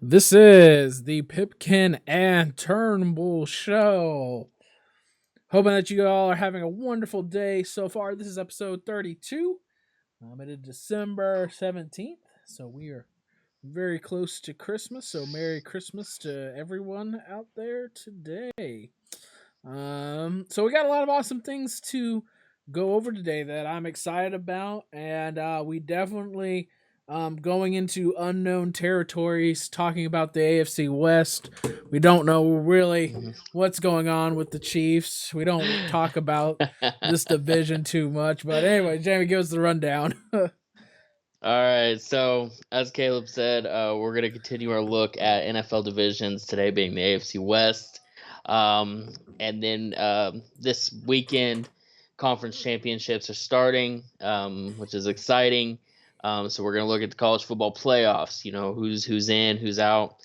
This is the Pipkin and Turnbull Show. Hoping that you all are having a wonderful day so far. This is episode 32. It is December 17th, so we are very close to Christmas. So Merry Christmas to everyone out there today. So we got a lot of awesome things to go over today that I'm excited about, and we definitely going into unknown territories, talking about the AFC West. We don't know really Mhm. what's going on with the Chiefs. We don't talk about this division too much, but anyway, Jamie, give us the rundown. All right. So, as Caleb said, we're going to continue our look at NFL divisions today, being the AFC West. And then this weekend, conference championships are starting, which is exciting. So we're going to look at the college football playoffs. You know who's in, who's out.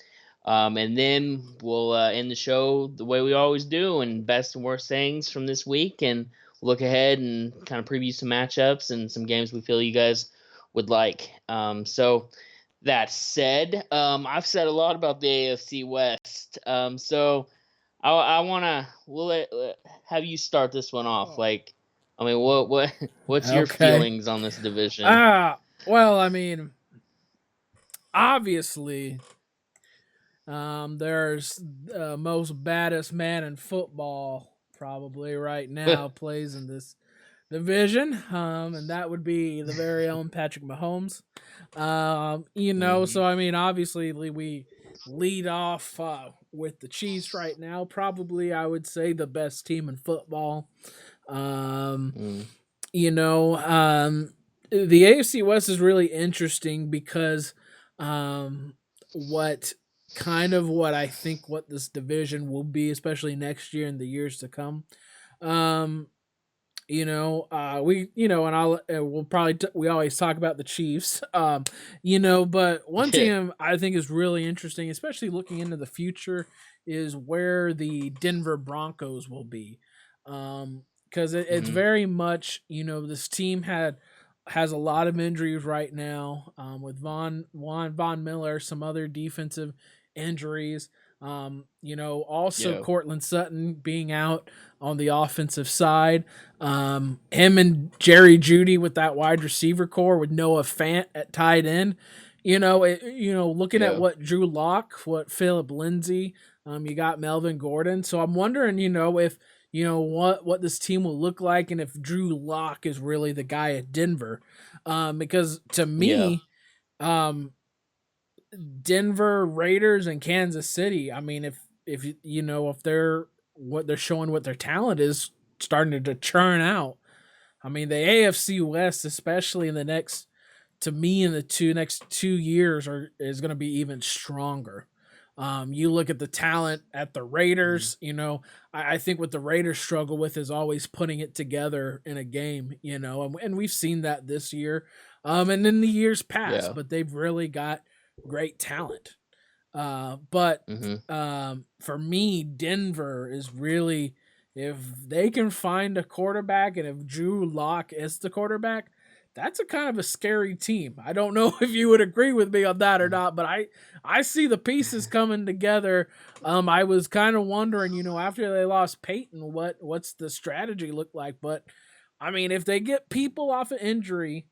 And then we'll end the show the way we always do, and best and worst things from this week, and look ahead and kind of preview some matchups and some games we feel you guys would like. So that said, I've said a lot about the AFC West. So I want to have you start this one off. Oh, Like, I mean, what's your okay. feelings on this division? Well, I mean, obviously, there's the most baddest man in football probably right now plays in this division, and that would be the very own Patrick Mahomes. So Mhm. I mean, obviously we lead off with the Chiefs right now. Probably, I would say the best team in football. Um, Mm. you know, um, the AFC West is really interesting because um, what what I think what this division will be, especially next year and the years to come. Um, and we'll probably we always talk about the Chiefs. But one team I think is really interesting, especially looking into the future, is where the Denver Broncos will be. Because it's Mhm. very much, this team has a lot of injuries right now, with Von Miller, some other defensive injuries. Also Yeah. Cortland Sutton being out on the offensive side. Him and Jerry Judy with that wide receiver core with Noah Fant at tight end. Looking at Yeah. what Drew Lock, what Philip Lindsay, you got Melvin Gordon. So I'm wondering, if what this team will look like, and if Drew Lock is really the guy at Denver, because to Yeah. me, um, Denver Raiders and Kansas City. I mean, if they're what they're showing, what their talent is starting to churn out. I mean, the AFC West, especially in the next, to me, in the next 2 years, is going to be even stronger. You look at the talent at the Mhm. Raiders. I think what the Raiders struggle with is always putting it together in a game. And we've seen that this year, and in the years past. Yeah. But they've really got great talent. But Mhm. For me, Denver is really, if they can find a quarterback, and if Drew Lock is the quarterback, that's a kind of a scary team. I don't know if you would agree with me on that or not, but I see the pieces coming together. I was kind of wondering, after they lost Peyton, what's the strategy look like? But I mean, if they get people off of injury,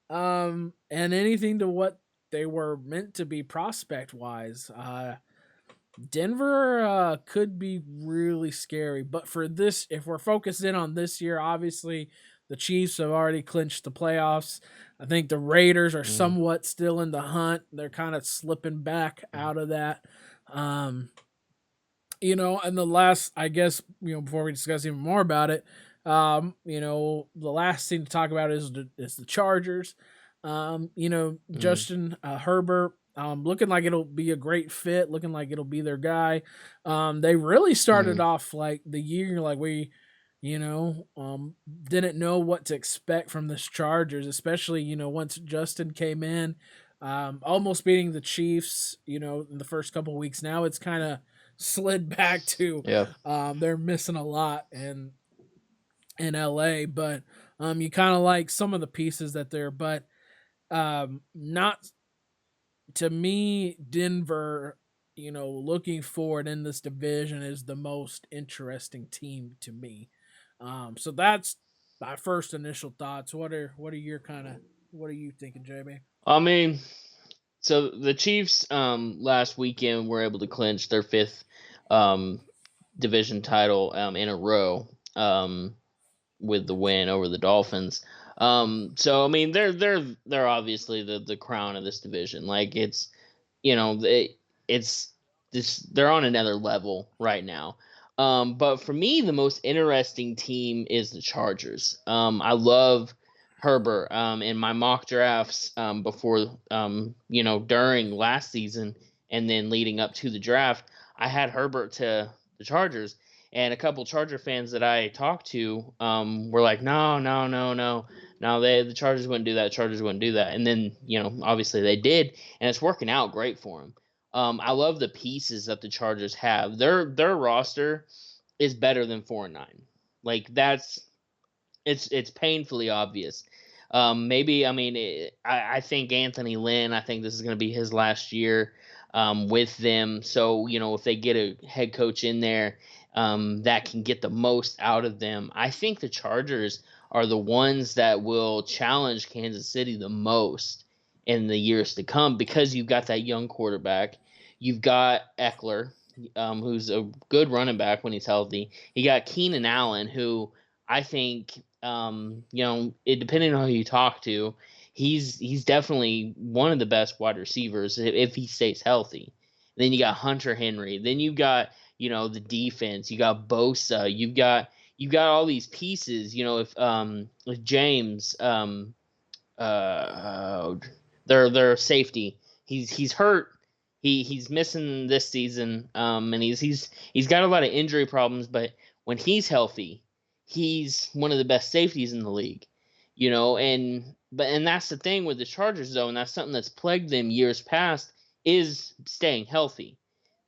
and anything to what they were meant to be prospect wise, Denver could be really scary. But for this, if we're focused in on this year, obviously the Chiefs have already clinched the playoffs. I think the Raiders are Mhm. somewhat still in the hunt. They're kind of slipping back Mhm. out of that. Um, and the last, I guess, before we discuss even more about it, the last thing to talk about is the Chargers. Mhm. Justin Herbert, looking like it'll be a great fit, looking like it'll be their guy. They really started Mhm. off like the year like we, didn't know what to expect from this Chargers, especially once Justin came in, almost beating the Chiefs. In the first couple of weeks. Now it's kind of slid back to, Yeah. they're missing a lot in LA, but you kind of like some of the pieces that they're, but not to me, Denver, looking forward in this division is the most interesting team to me. So that's my first initial thoughts. What are your what are you thinking, JB? I mean, so the Chiefs last weekend were able to clinch their fifth um, division title in a row with the win over the Dolphins. So I mean, they're obviously the crown of this division. Like it's this, they're on another level right now. But for me, the most interesting team is the Chargers. I love Herbert. In my mock drafts before, during last season and then leading up to the draft, I had Herbert to the Chargers, and a couple Charger fans that I talked to were like, no, no, no, no, no, the Chargers wouldn't do that. Chargers wouldn't do that. And then, obviously they did, and it's working out great for them. I love the pieces that the Chargers have. Their roster is better than 4-9. Like it's painfully obvious. Maybe I mean I think Anthony Lynn. I think this is going to be his last year with them. So if they get a head coach in there that can get the most out of them, I think the Chargers are the ones that will challenge Kansas City the most in the years to come because you've got that young quarterback. You've got Eckler, who's a good running back when he's healthy. You got Keenan Allen, who I think depending on who you talk to, he's definitely one of the best wide receivers if he stays healthy. Then you got Hunter Henry. Then you got the defense. You got Bosa. You've got all these pieces. If James their safety. He's hurt. He's missing this season. And he's got a lot of injury problems. But when he's healthy, he's one of the best safeties in the league. And that's the thing with the Chargers though, and that's something that's plagued them years past is staying healthy.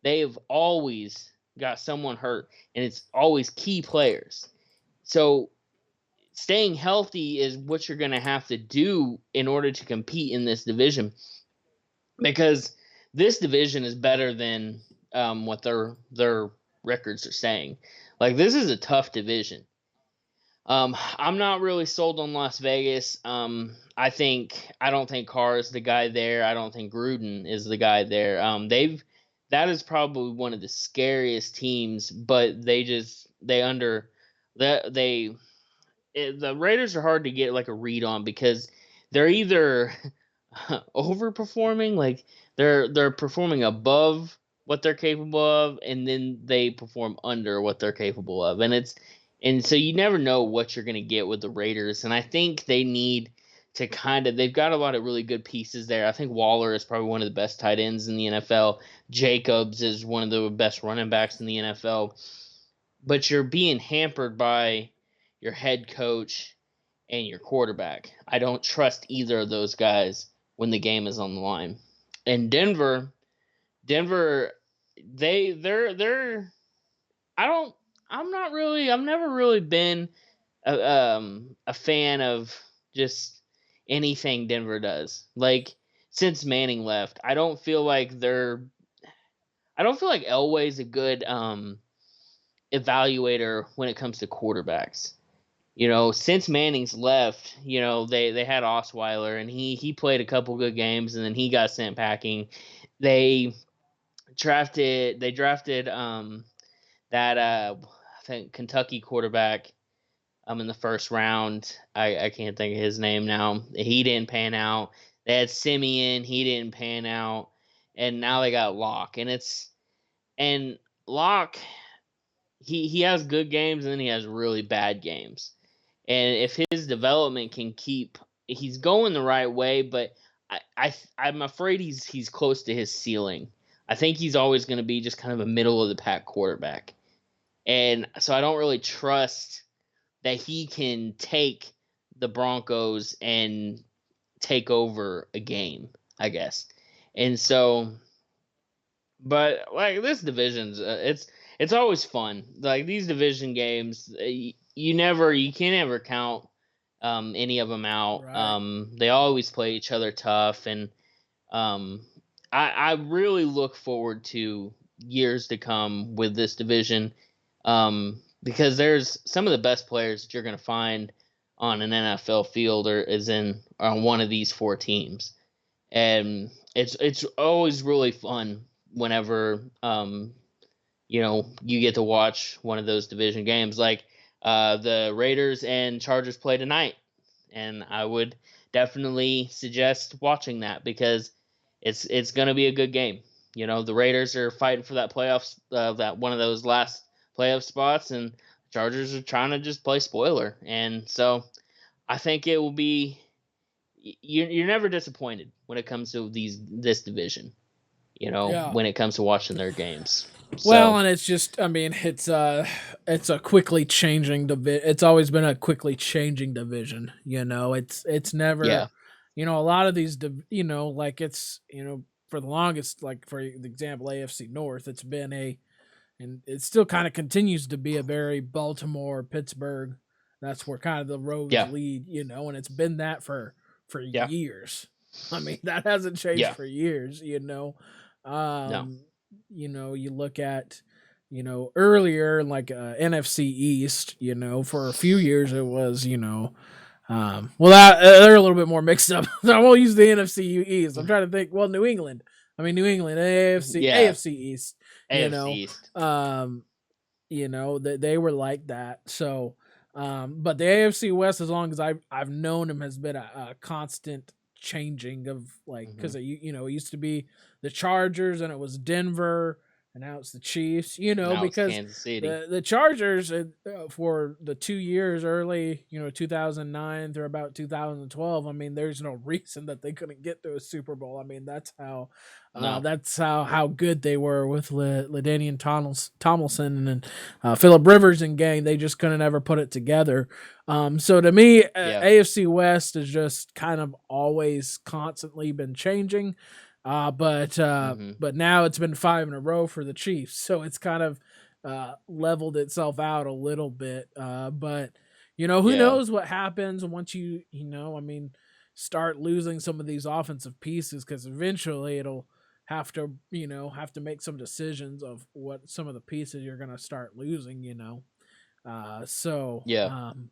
They've always got someone hurt, and it's always key players. So staying healthy is what you're going to have to do in order to compete in this division because this division is better than what their records are saying. Like this is a tough division. I'm not really sold on Las Vegas. I don't think Carr is the guy there. I don't think Gruden is the guy there. That is probably one of the scariest teams, but they under that they the Raiders are hard to get like a read on because they're either overperforming, like they're performing above what they're capable of, and then they perform under what they're capable of, and so you never know what you're gonna get with the Raiders, and I think they need to they've got a lot of really good pieces there. I think Waller is probably one of the best tight ends in the NFL. Jacobs is one of the best running backs in the NFL, but you're being hampered by your head coach and your quarterback. I don't trust either of those guys when the game is on the line. And Denver, they're I don't I've never really been a fan of just anything Denver does. Like since Manning left, I don't feel like Elway's a good evaluator when it comes to quarterbacks. Since Manning's left, they had Osweiler and he played a couple good games and then he got sent packing. They drafted that I think Kentucky quarterback in the first round. I can't think of his name now. He didn't pan out. They had Simeon, he didn't pan out. And now they got Locke. And Locke he has good games and then he has really bad games. And if his development can he's going the right way, but I'm afraid he's close to his ceiling. I think he's always going to be just kind of a middle of the pack quarterback, and so I don't really trust that he can take the Broncos and take over a game, I guess. And so, but like this division's, it's always fun. Like these division games, you can't ever count any of them out. Right. They always play each other tough, and I really look forward to years to come with this division, because there's some of the best players that you're going to find on an NFL field or is in on one of these four teams, and it's always really fun whenever you get to watch one of those division games like the Raiders and Chargers play tonight, and I would definitely suggest watching that because it's going to be a good game. The Raiders are fighting for that playoffs, that one of those last playoff spots, and Chargers are trying to just play spoiler, and so I think it will be. You're never disappointed when it comes to this division. Yeah. When it comes to watching their games. Well, So and it's just, I mean, it's a quickly changing division. It's always been a quickly changing division. It's yeah, never, a lot of these, like for the longest, like for the example, AFC North, it's been and it still kind of continues to be a very Baltimore, Pittsburgh. That's where kind of the roads yeah, lead, and it's been that for yeah, years. I mean, that hasn't changed yeah. for years. No, Um, you look at, earlier like NFC East, for a few years it was, well, they're a little bit more mixed up. I won't use the NFC East. I'm trying to think. Well, New England. I mean, New England, AFC, yeah. AFC East. You AFC know, East. um, that they were like that. So, but the AFC West, as long as I've known him, has been a constant changing of like Hmm. because it used to be the Chargers and it was Denver and now it's the Chiefs. Now it's Because Kansas City. the Chargers for the 2 years early, 2009 through about 2012. I mean, there's no reason that they couldn't get to a Super Bowl. I mean, No. that's how good they were with LaDainian Tomlinson and Philip Rivers and gang. They just couldn't ever put it together. So to me, Yeah. AFC West has just kind of always constantly been changing. Hmm. But now it's been 5 in a row for the Chiefs, so it's kind of leveled itself out a little bit. But who Yeah. knows what happens once I mean, start losing some of these offensive pieces because eventually it'll have to make some decisions of what some of the pieces you're gonna start losing. Yeah.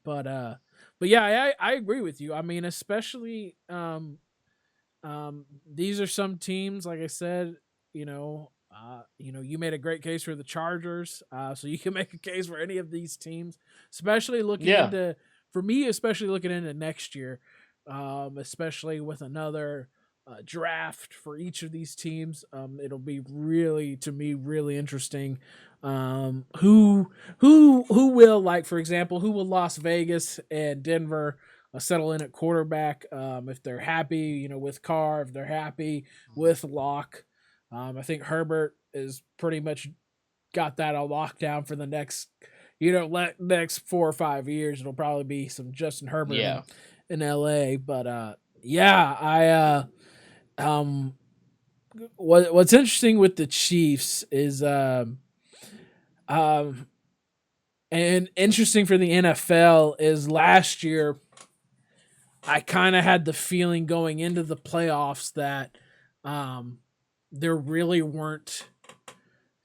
But yeah, I agree with you. I mean, especially these are some teams, like I said, you made a great case for the Chargers, so you can make a case for any of these teams, especially looking Yeah. into, for me, especially looking into next year, especially with another draft for each of these teams. It'll be really, to me, really interesting. Who will, like, for example, who will Las Vegas and Denver settle in at quarterback, if they're happy, with Carr, if they're happy with Locke. I think Herbert is pretty much got that all locked down for the next, next 4 or 5 years. It'll probably be some Justin Herbert Yeah. in LA. But yeah, what's interesting with the Chiefs is um and interesting for the NFL is last year I kind of had the feeling going into the playoffs that um, there really weren't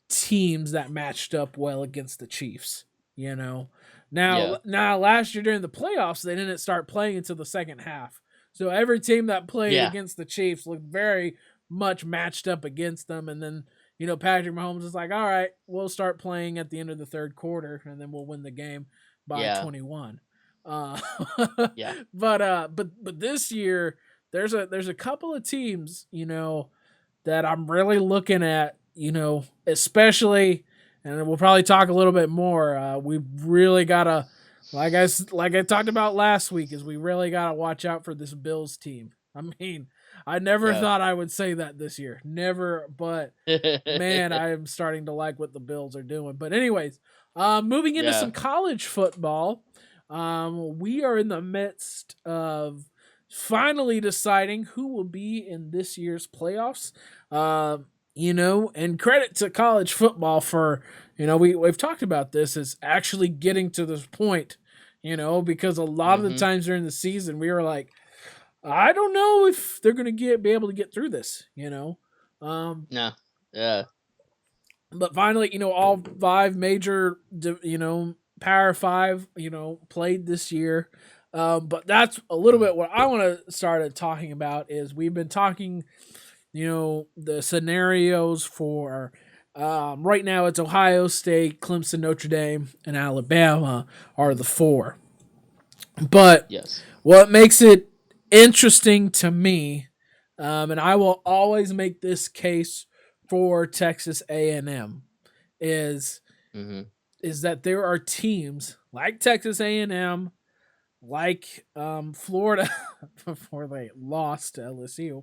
teams that matched up well against the Chiefs. You know, Yeah. now last year during the playoffs they didn't start playing until the second half. So every team that played Yeah. against the Chiefs looked very much matched up against them, and then Patrick Mahomes is like, all right, we'll start playing at the end of the third quarter, and then we'll win the game by Yeah. 21. Uh, Yeah. but this year there's a couple of teams that I'm really looking at, especially, and we'll probably talk a little bit more. We've really gotta, like I talked about last week, is we really gotta watch out for this Bills team. I mean, I never Yeah. thought I would say that this year, never, but man, I am starting to like what the Bills are doing. But anyways, moving into some Yeah. college football, we are in the midst of finally deciding who will be in this year's playoffs. And credit to college football for, we've talked about this, is actually getting to this point, because a lot of the Hmm. times during the season we were like, I don't know if they're going to be able to get through this. No. Yeah. But finally, all five major, Power Five, played this year. But that's a little bit what I want to start talking about. Is we've been talking, the scenarios for. Right now, it's Ohio State, Clemson, Notre Dame, and Alabama are the four. But Yes. what makes it interesting to me, and I will always make this case for Texas A&M, is Mm-hmm. is that there are teams like Texas A&M, like Florida before they lost to LSU,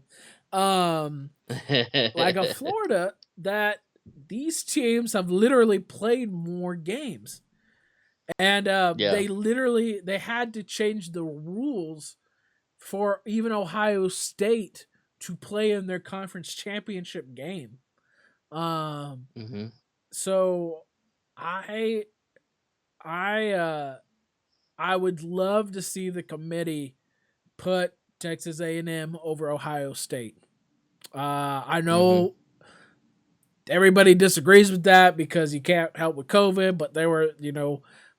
like a Florida, that these teams have literally played more games, and Yeah. they had to change the rules for even Ohio State to play in their conference championship game. Um, Mm-hmm. so I I I would love to see the committee put Texas A&M over Ohio State. I Mm-hmm. know everybody disagrees with that because you can't help with COVID, but they were,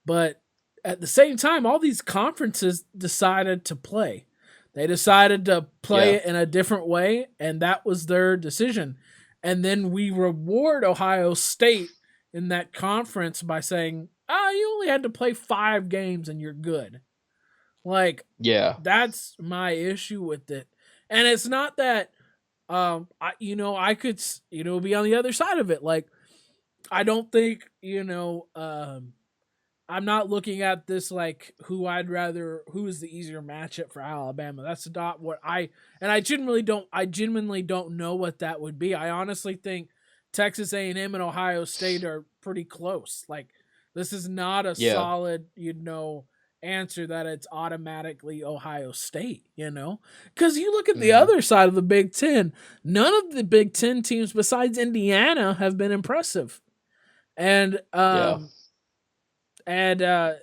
but at the same time, all these conferences decided to play. They decided to play Yeah. it in a different way, and that was their decision. And then we reward Ohio State in that conference by saying, you only had to play 5 games and you're good. Like, Yeah. that's my issue with it. And it's not that I could be on the other side of it. Like, I don't think, I'm not looking at this like who is the easier matchup for Alabama. That's not what I genuinely don't know what that would be. I honestly think Texas A&M and Ohio State are pretty close. Like, this is not a Yeah. solid, answer that it's automatically Ohio State, Cuz you look at the Mm-hmm. other side of the Big 10, none of the Big 10 teams besides Indiana have been impressive. And Yeah. and uh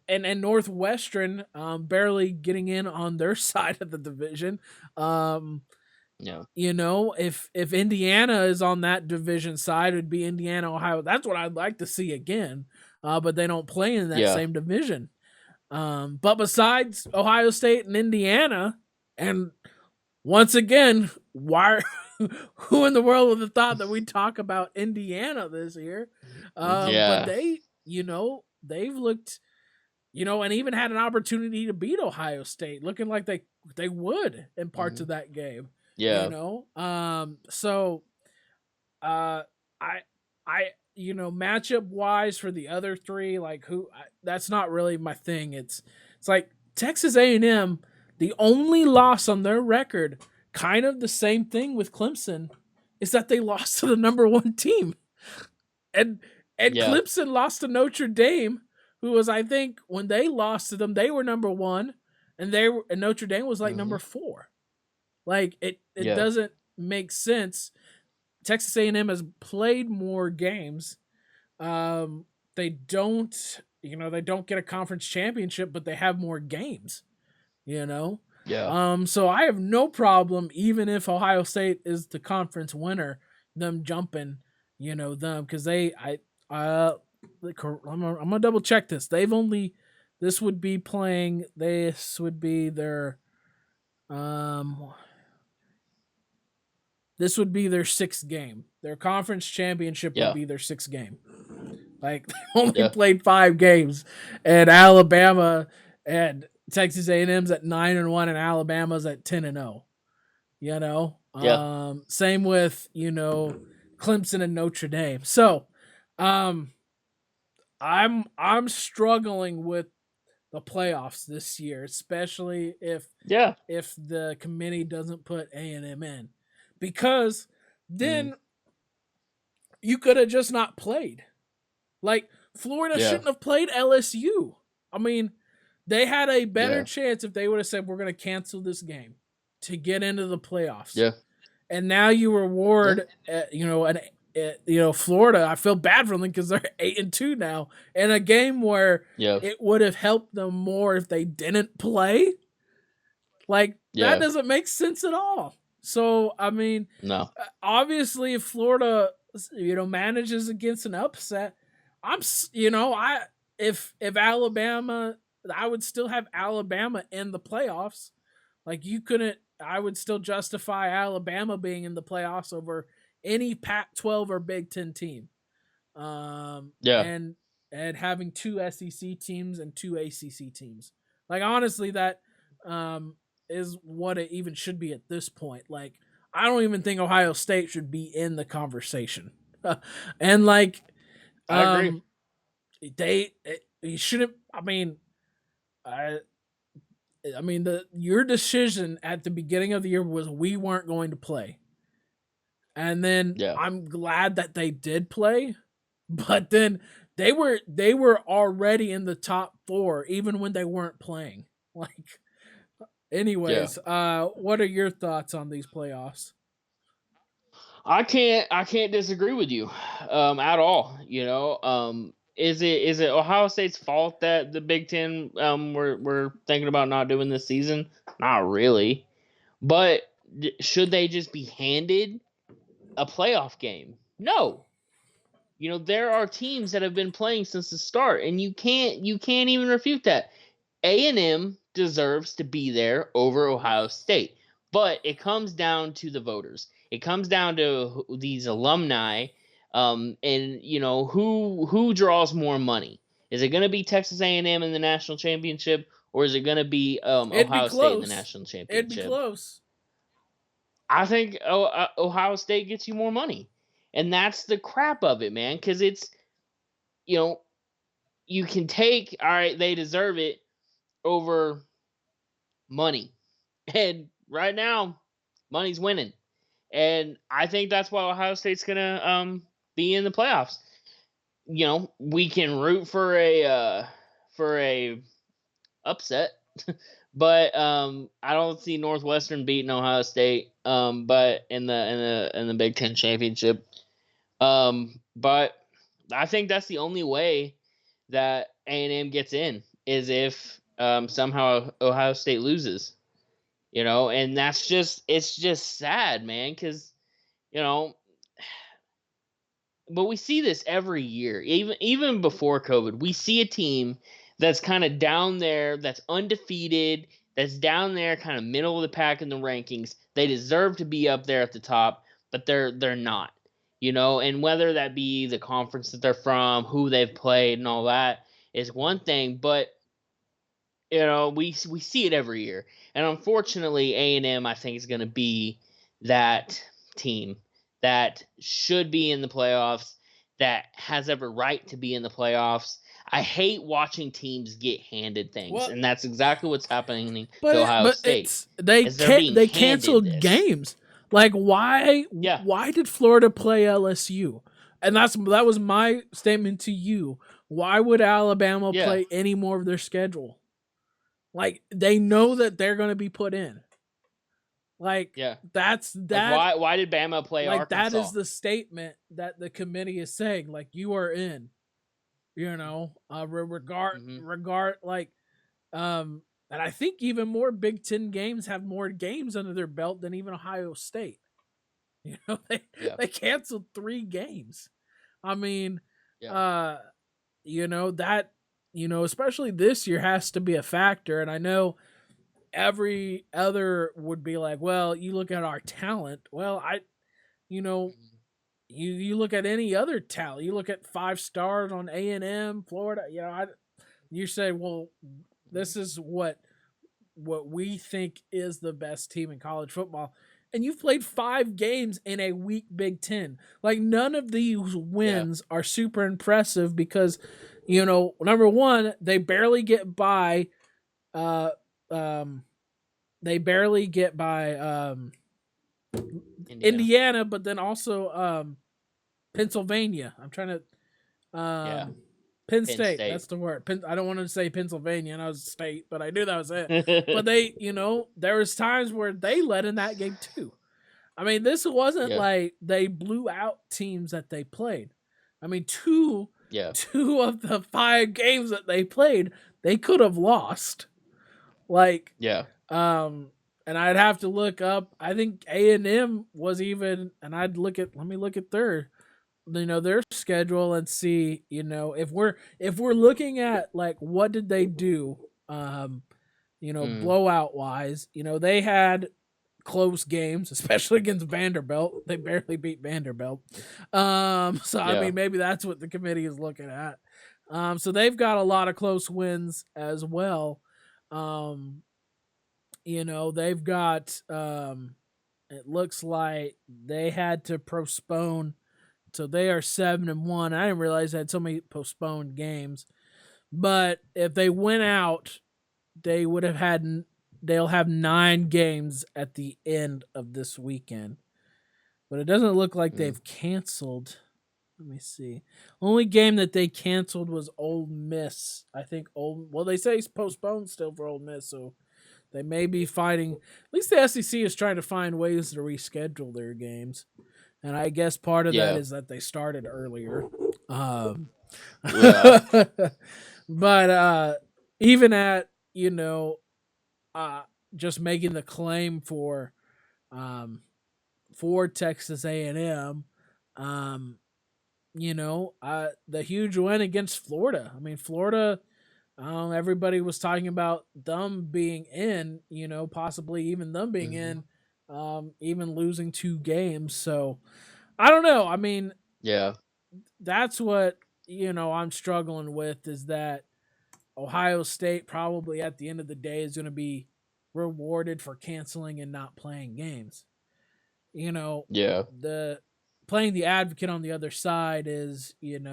and Northwestern barely getting in on their side of the division. Um, Yeah. if Indiana is on that division side, it'd be Indiana, Ohio. That's what I'd like to see again. But they don't play in that Yeah. same division. But besides Ohio State and Indiana, and once again, why? Who in the world would have thought that we'd talk about Indiana this year? But Yeah. they've looked, and even had an opportunity to beat Ohio State, looking like they would in parts Mm-hmm. of that game. Yeah. So uh, I matchup wise for the other three, like that's not really my thing. It's like Texas A&M, the only loss on their record, kind of the same thing with Clemson, is that they lost to the number one team, and Yeah. Clemson lost to Notre Dame, who was, I think, when they lost to them, they were number one, and Notre Dame was like Mm-hmm. number four. Like, it Yeah. doesn't make sense. Texas A&M has played more games. Um, they don't, they don't get a conference championship, but they have more games. You know, Yeah. so I have no problem, even if Ohio State is the conference winner, them jumping, them, because uh, I'm gonna double check this. This would be playing. This would be their um. This would be their sixth game. Their conference championship would Yeah. be their sixth game. Like, they only Yeah. played 5 games, and Alabama and Texas A&M's at 9-1, and Alabama's at 10-0. Yeah. Same with Clemson and Notre Dame. So, um, I'm struggling with the playoffs this year, especially Yeah. if the committee doesn't put A&M in, because Mm-hmm. then you could have just not played. Like, Florida Yeah. shouldn't have played LSU. I mean, they had a better Yeah. chance if they would have said, we're going to cancel this game to get into the playoffs. Yeah. And now you Yeah. reward, Florida. I feel bad for them because they're 8-2 now in a game where Yeah. it would have helped them more if they didn't play. Like, that Yeah. doesn't make sense at all. So I mean, No. obviously, if Florida, manages against an upset, I if Alabama, I would still have Alabama in the playoffs. Like you couldn't, I would still justify Alabama being in the playoffs over any Pac-12 or Big Ten team. Um, Yeah, and and having two SEC teams and two ACC teams. Like honestly, that um, is what it even should be at this point. Like I don't even think Ohio State should be in the conversation. And like I agree. um, you shouldn't. I I mean the your decision at the beginning of the year was we weren't going to play. And then Yeah. I'm glad that they did play, but then they were already in the top 4 even when they weren't playing. Like Yeah. anyways, what are your thoughts on these playoffs? I can't disagree with you at all. Is it Ohio State's fault that the Big Ten we're thinking about not doing this season? Not really. But should they just be handed a playoff game? No. There are teams that have been playing since the start, and you can't even refute that. A&M deserves to be there over Ohio State, but it comes down to the voters. It comes down to these alumni, and who draws more money. Is it going to be Texas A&M in the national championship, or is it going to be It'd be Ohio State in the close. national It'd be championship? close. I think Ohio State gets you more money, and that's the crap of it, man. Because it's you know you can take, all right, they deserve it over money. And right now, money's winning. And I think that's why Ohio State's gonna be in the playoffs. We can root for a upset, but I don't see Northwestern beating Ohio State. But in the Big Ten championship, but I think that's the only way that A&M gets in is if somehow Ohio State loses. And it's just sad, man, because you know but we see this every year, even before COVID. We see a team that's kind of down there, that's undefeated, that's down there kind of middle of the pack in the rankings. They deserve to be up there at the top, but they're not. And whether that be the conference that they're from, who they've played and all that is one thing, but we see it every year. And unfortunately, A&M I think is going to be that team that should be in the playoffs, that has every right to be in the playoffs. I hate watching teams get handed things, Well, and that's exactly what's happening but to Ohio State. it's they Is they're can't being they handed canceled this. games. Like why Yeah. why did Florida play LSU? And that was my statement to you. Why would Alabama Yeah. play any more of their schedule? Like they know that they're going to be put in. Like Yeah. that's Like that why did Bama play like that is Arkansas? the statement that the committee is saying. Like you are in. Mhm. Regard like and I think even more Big Ten games have more games under their belt than even Ohio State. They Yeah. they canceled 3 games. I mean, Yeah. uh, that especially this year has to be a factor. And I know every other would be like, well, you look at our talent. Well, you know, Mhm. you look at any other talent. You look at 5 stars on A&M, Florida. You say, well, Mhm. this is what we think is the best team in college football. And you've played 5 games in a weak Big Ten. Like none of these Yeah. wins are super impressive because, number one, uh um they barely get by Indiana. Indiana, but then also Pennsylvania. I'm trying to Penn Penn State. State. That's the word. I don't want to say Pennsylvania, and I was state, but I knew that was it. But there was times where they led in that game too. I mean, this wasn't Yeah. like they blew out teams that they played. I mean, two Yeah. two of the 5 games that they played, they could have lost. Like, Yeah. um, and I'd have to look up. I think A&M was even, and let me look at their schedule and see, if we're looking at like what did they do, Mm, blowout wise, they had close games, especially against Vanderbilt. They barely beat Vanderbilt. So I yeah. mean, maybe that's what the committee is looking at. So they've got a lot of close wins as well. Um, they've got. It looks like they had to postpone, so they are 7-1. I didn't realize they had so many postponed games. But if they went out, they would have had they'll have 9 games at the end of this weekend. But it doesn't look like Mm, they've canceled. Let me see. Only game that they canceled was Ole Miss. I think they say it's postponed still for Ole Miss, so they may be fighting. At least the SEC is trying to find ways to reschedule their games. And I guess part of that yeah. is that they started earlier. Um, Yeah. but even at uh, just making the claim um, for Texas A&M, um, the huge win against Florida. I mean, Florida. Everybody was talking about them being in, possibly even them being Hmm. in, even losing 2 games. So I don't know. I mean, Yeah. that's what I'm struggling with is that Ohio State probably at the end of the day is going to be rewarded for canceling and not playing games. You know, Yeah. the playing the advocate on the other side is, it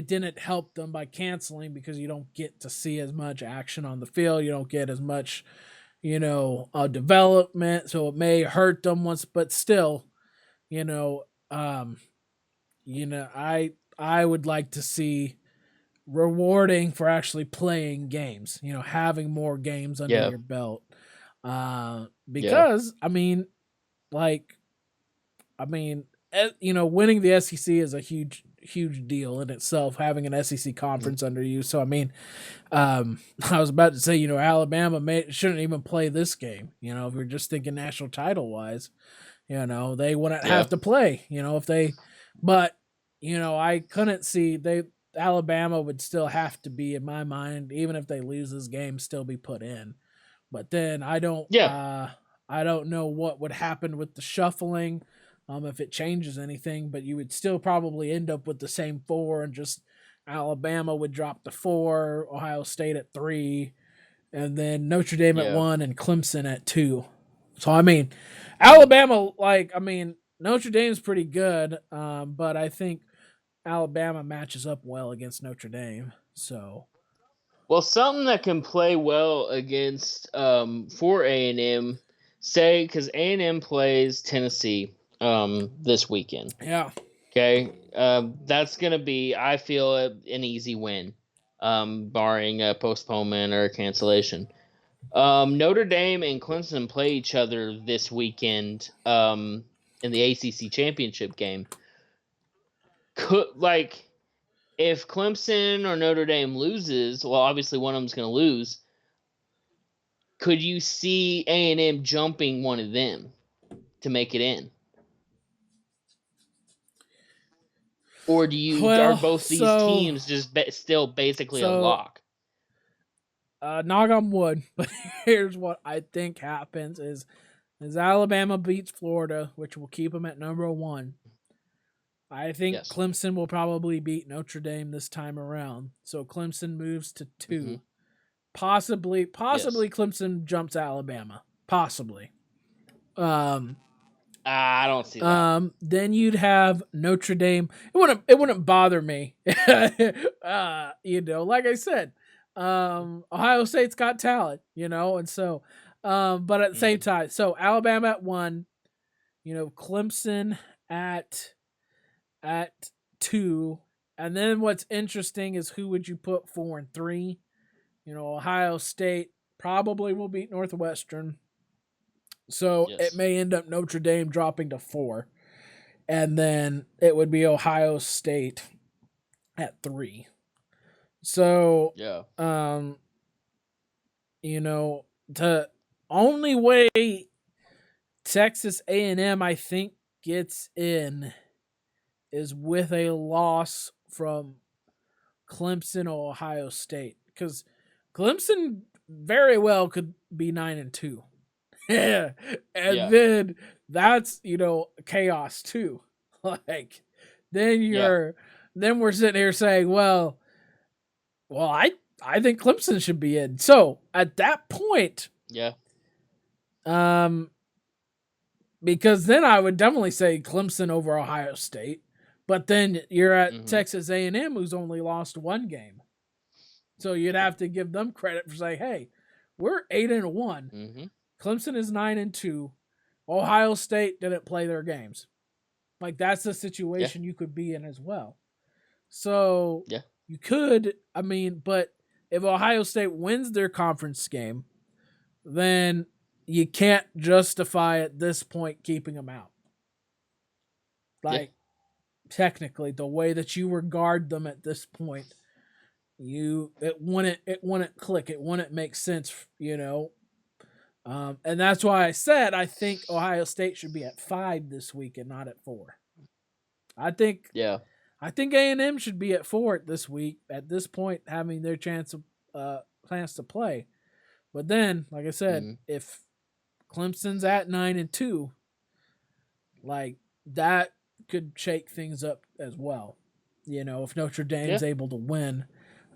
didn't help them by canceling because you don't get to see as much action on the field. You don't get as much, development. So it may hurt them once, but still, you know, um, I would like to see rewarding for actually playing games. Having more games under Yeah. your belt. Yeah. Because like I mean, winning the SEC is a huge, huge deal in itself. Having an SEC Mm, conference under you, so I mean, I was about to say, Alabama shouldn't even play this game. If we're just thinking national title wise, they wouldn't yeah. have to play. If they, but I couldn't see Alabama would still have to be in my mind, even if they lose this game, still be put in. But then Yeah. I don't know what would happen with the shuffling, if it changes anything, but you would still probably end up with the same 4 and just Alabama would drop to 4, Ohio State at 3, and then Notre Dame at Yeah. 1 and Clemson at 2. So I mean, Alabama, Notre Dame's pretty good, but I think Alabama matches up well against Notre Dame. So Well, something that can play well against for A&M, say because A&M plays Tennessee this weekend. yeah, Okay, that's gonna be, I feel, an easy win, barring a postponement or a cancellation. Notre Dame and Clemson play each other this weekend in the ACC championship game. Could like if Clemson or Notre Dame loses, well, obviously one of them's going to lose. Could you see A&M jumping one of them to make it in, or are well, both these teams just still basically a so lock? knock on wood, but here's what I think happens is Alabama beats Florida, which will keep them at number 1. I think Yes. Clemson will probably beat Notre Dame this time around. So Clemson moves to Hmm. 2. Possibly Yes. Clemson jumps Alabama. Possibly. Um I don't see that. then you'd have Notre Dame. It wouldn't bother me. Like I said, Ohio State's got talent, and so but at the same Mm, time, so Alabama at 1, Clemson at 2. And then what's interesting is who would you put 4 and 3? Ohio State probably will beat Northwestern. So it yes. may end up Notre Dame dropping to 4. And then it would be Ohio State at 3. So, Yeah. um, you know, to only way Texas A&M I think gets in is with a loss from Clemson or Ohio State, because Clemson very well could be 9-2. Yeah, and Yeah. then that's chaos too. Like then Yeah. we're sitting here saying, well, I think Clemson should be in. So at that point, Yeah. um, because then I would definitely say Clemson over Ohio State. But then you're at Mhm. Texas A&M, who's only lost one game. So you'd have to give them credit for saying, "Hey, we're 8-1. Mhm. Clemson is 9-2. Ohio State didn't play their games." Like that's the Yeah. situation you could be in as well. So Yeah. you could, but if Ohio State wins their conference game, then you can't justify at this point keeping them out. Yeah. Like technically, the way that you regard them at this point, it wouldn't click. It wouldn't make sense. And that's why I said I think Ohio State should be at 5 this week and not at 4. I think Yeah. I think A&M should be at 4 this week at this point, having their chance to play. But then, like I said, Mhm. if Clemson's at 9-2, like that could shake things up as well. If Notre Yeah. Dame's able to win,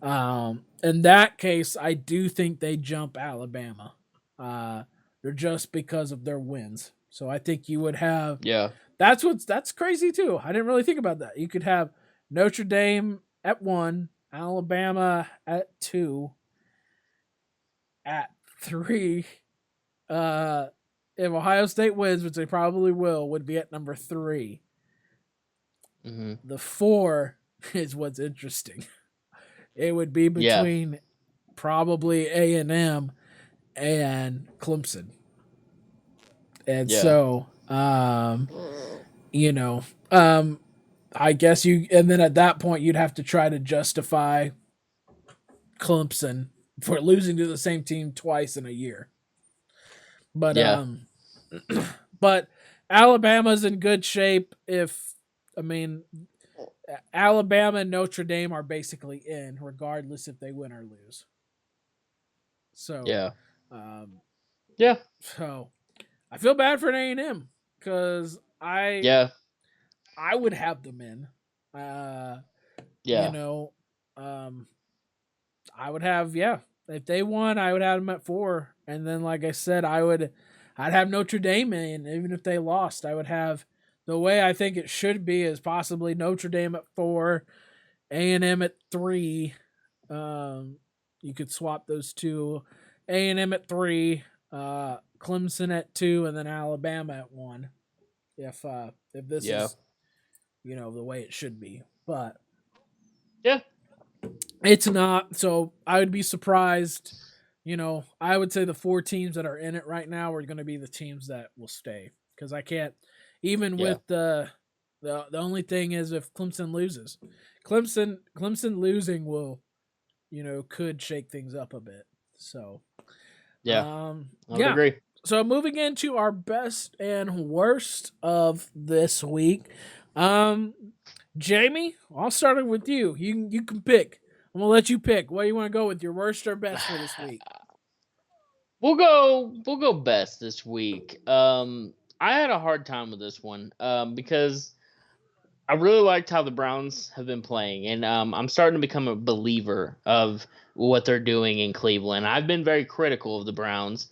in that case, I do think they jump Alabama. Uh, they're just because of their wins. So I think you would have. Yeah. That's crazy too. I didn't really think about that. You could have Notre Dame at 1, Alabama at 2, at 3. Uh, if Ohio State wins, which they probably will, would be at number 3. Mhm. The 4 is what's interesting. It would be Yeah. between probably A&M and Clemson. And Yeah. so, you know, um, I guess and then at that point, you'd have to try to justify Clemson for losing to the same team twice in a year. But, Yeah. but Alabama's in good shape. I mean, Alabama and Notre Dame are basically in, regardless if they win or lose. So, Yeah. um, Yeah. so I feel bad for A&M because Yeah. I would have them in. You Yeah. know, um, I would have if they won, I would have them at 4, and then like I said, I'd have Notre Dame in, even if they lost. I would have the way I think it should be is possibly Notre Dame at 4, A&M at 3. You could swap those two, A&M at 3, Clemson at 2, and then Alabama at 1. If this Yeah. is the way it should be, but Yeah. it's not. So I would be surprised. I would say the 4 teams that are in it right now are going to be the teams that will stay, because I can't even Yeah. with the only thing is if Clemson loses. Clemson losing will could shake things up a bit. So, Yeah. I would yeah. agree. So moving into our best and worst of this week, Jamie, I'll start it with you. You can pick. I'm gonna let you pick. What do you want to go with, your worst or best for this week? We'll go best this week. I had a hard time with this one because I really liked how the Browns have been playing, and I'm starting to become a believer of what they're doing in Cleveland. I've been very critical of the Browns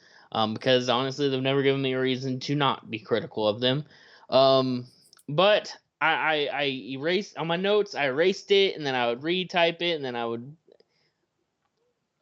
because honestly, they've never given me a reason to not be critical of them. Um, but I erased on my notes. I erased it, and then I would retype it, and then I would.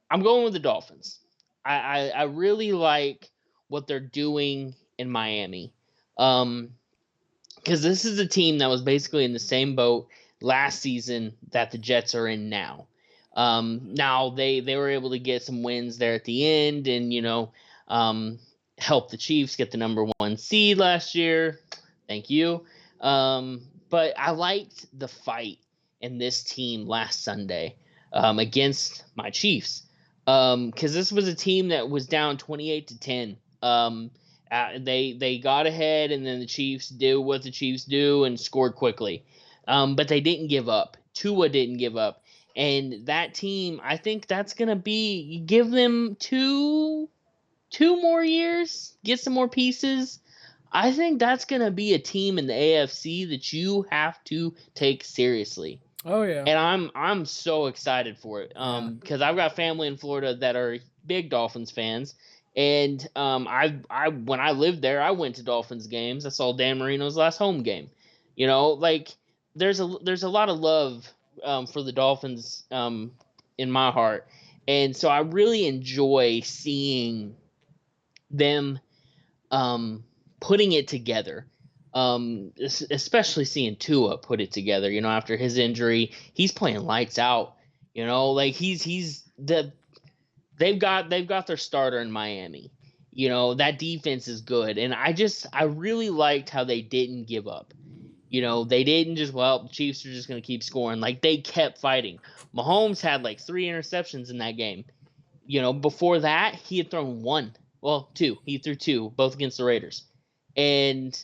I'm going with the Dolphins. I really like what they're doing in Miami. Because this is a team that was basically in the same boat last season that the Jets are in now. Now they were able to get some wins there at the end, and um, help the Chiefs get the number 1 seed last year. Thank you. But I liked the fight in this team last Sunday against my Chiefs, because this was a team that was down 28-10 They got ahead, and then the Chiefs do what the Chiefs do and scored quickly. But they didn't give up. Tua didn't give up, and that team, I think that's gonna be. You give them two more years, get some more pieces. I think that's gonna be a team in the AFC that you have to take seriously. Oh yeah. And I'm so excited for it. Yeah. Because I've got family in Florida that are big Dolphins fans, and I when I lived there, I went to Dolphins games. I saw Dan Marino's last home game. Like there's a lot of love for the Dolphins in my heart, and so I really enjoy seeing them putting it together. Especially seeing Tua put it together. After his injury, he's playing lights out. Like they've got their starter in Miami. That defense is good, and I really liked how they didn't give up. They didn't just, well, the Chiefs are just going to keep scoring. Like, they kept fighting. Mahomes had like 3 interceptions in that game. Before that, he had thrown 1. Well, 2. He threw 2, both against the Raiders. And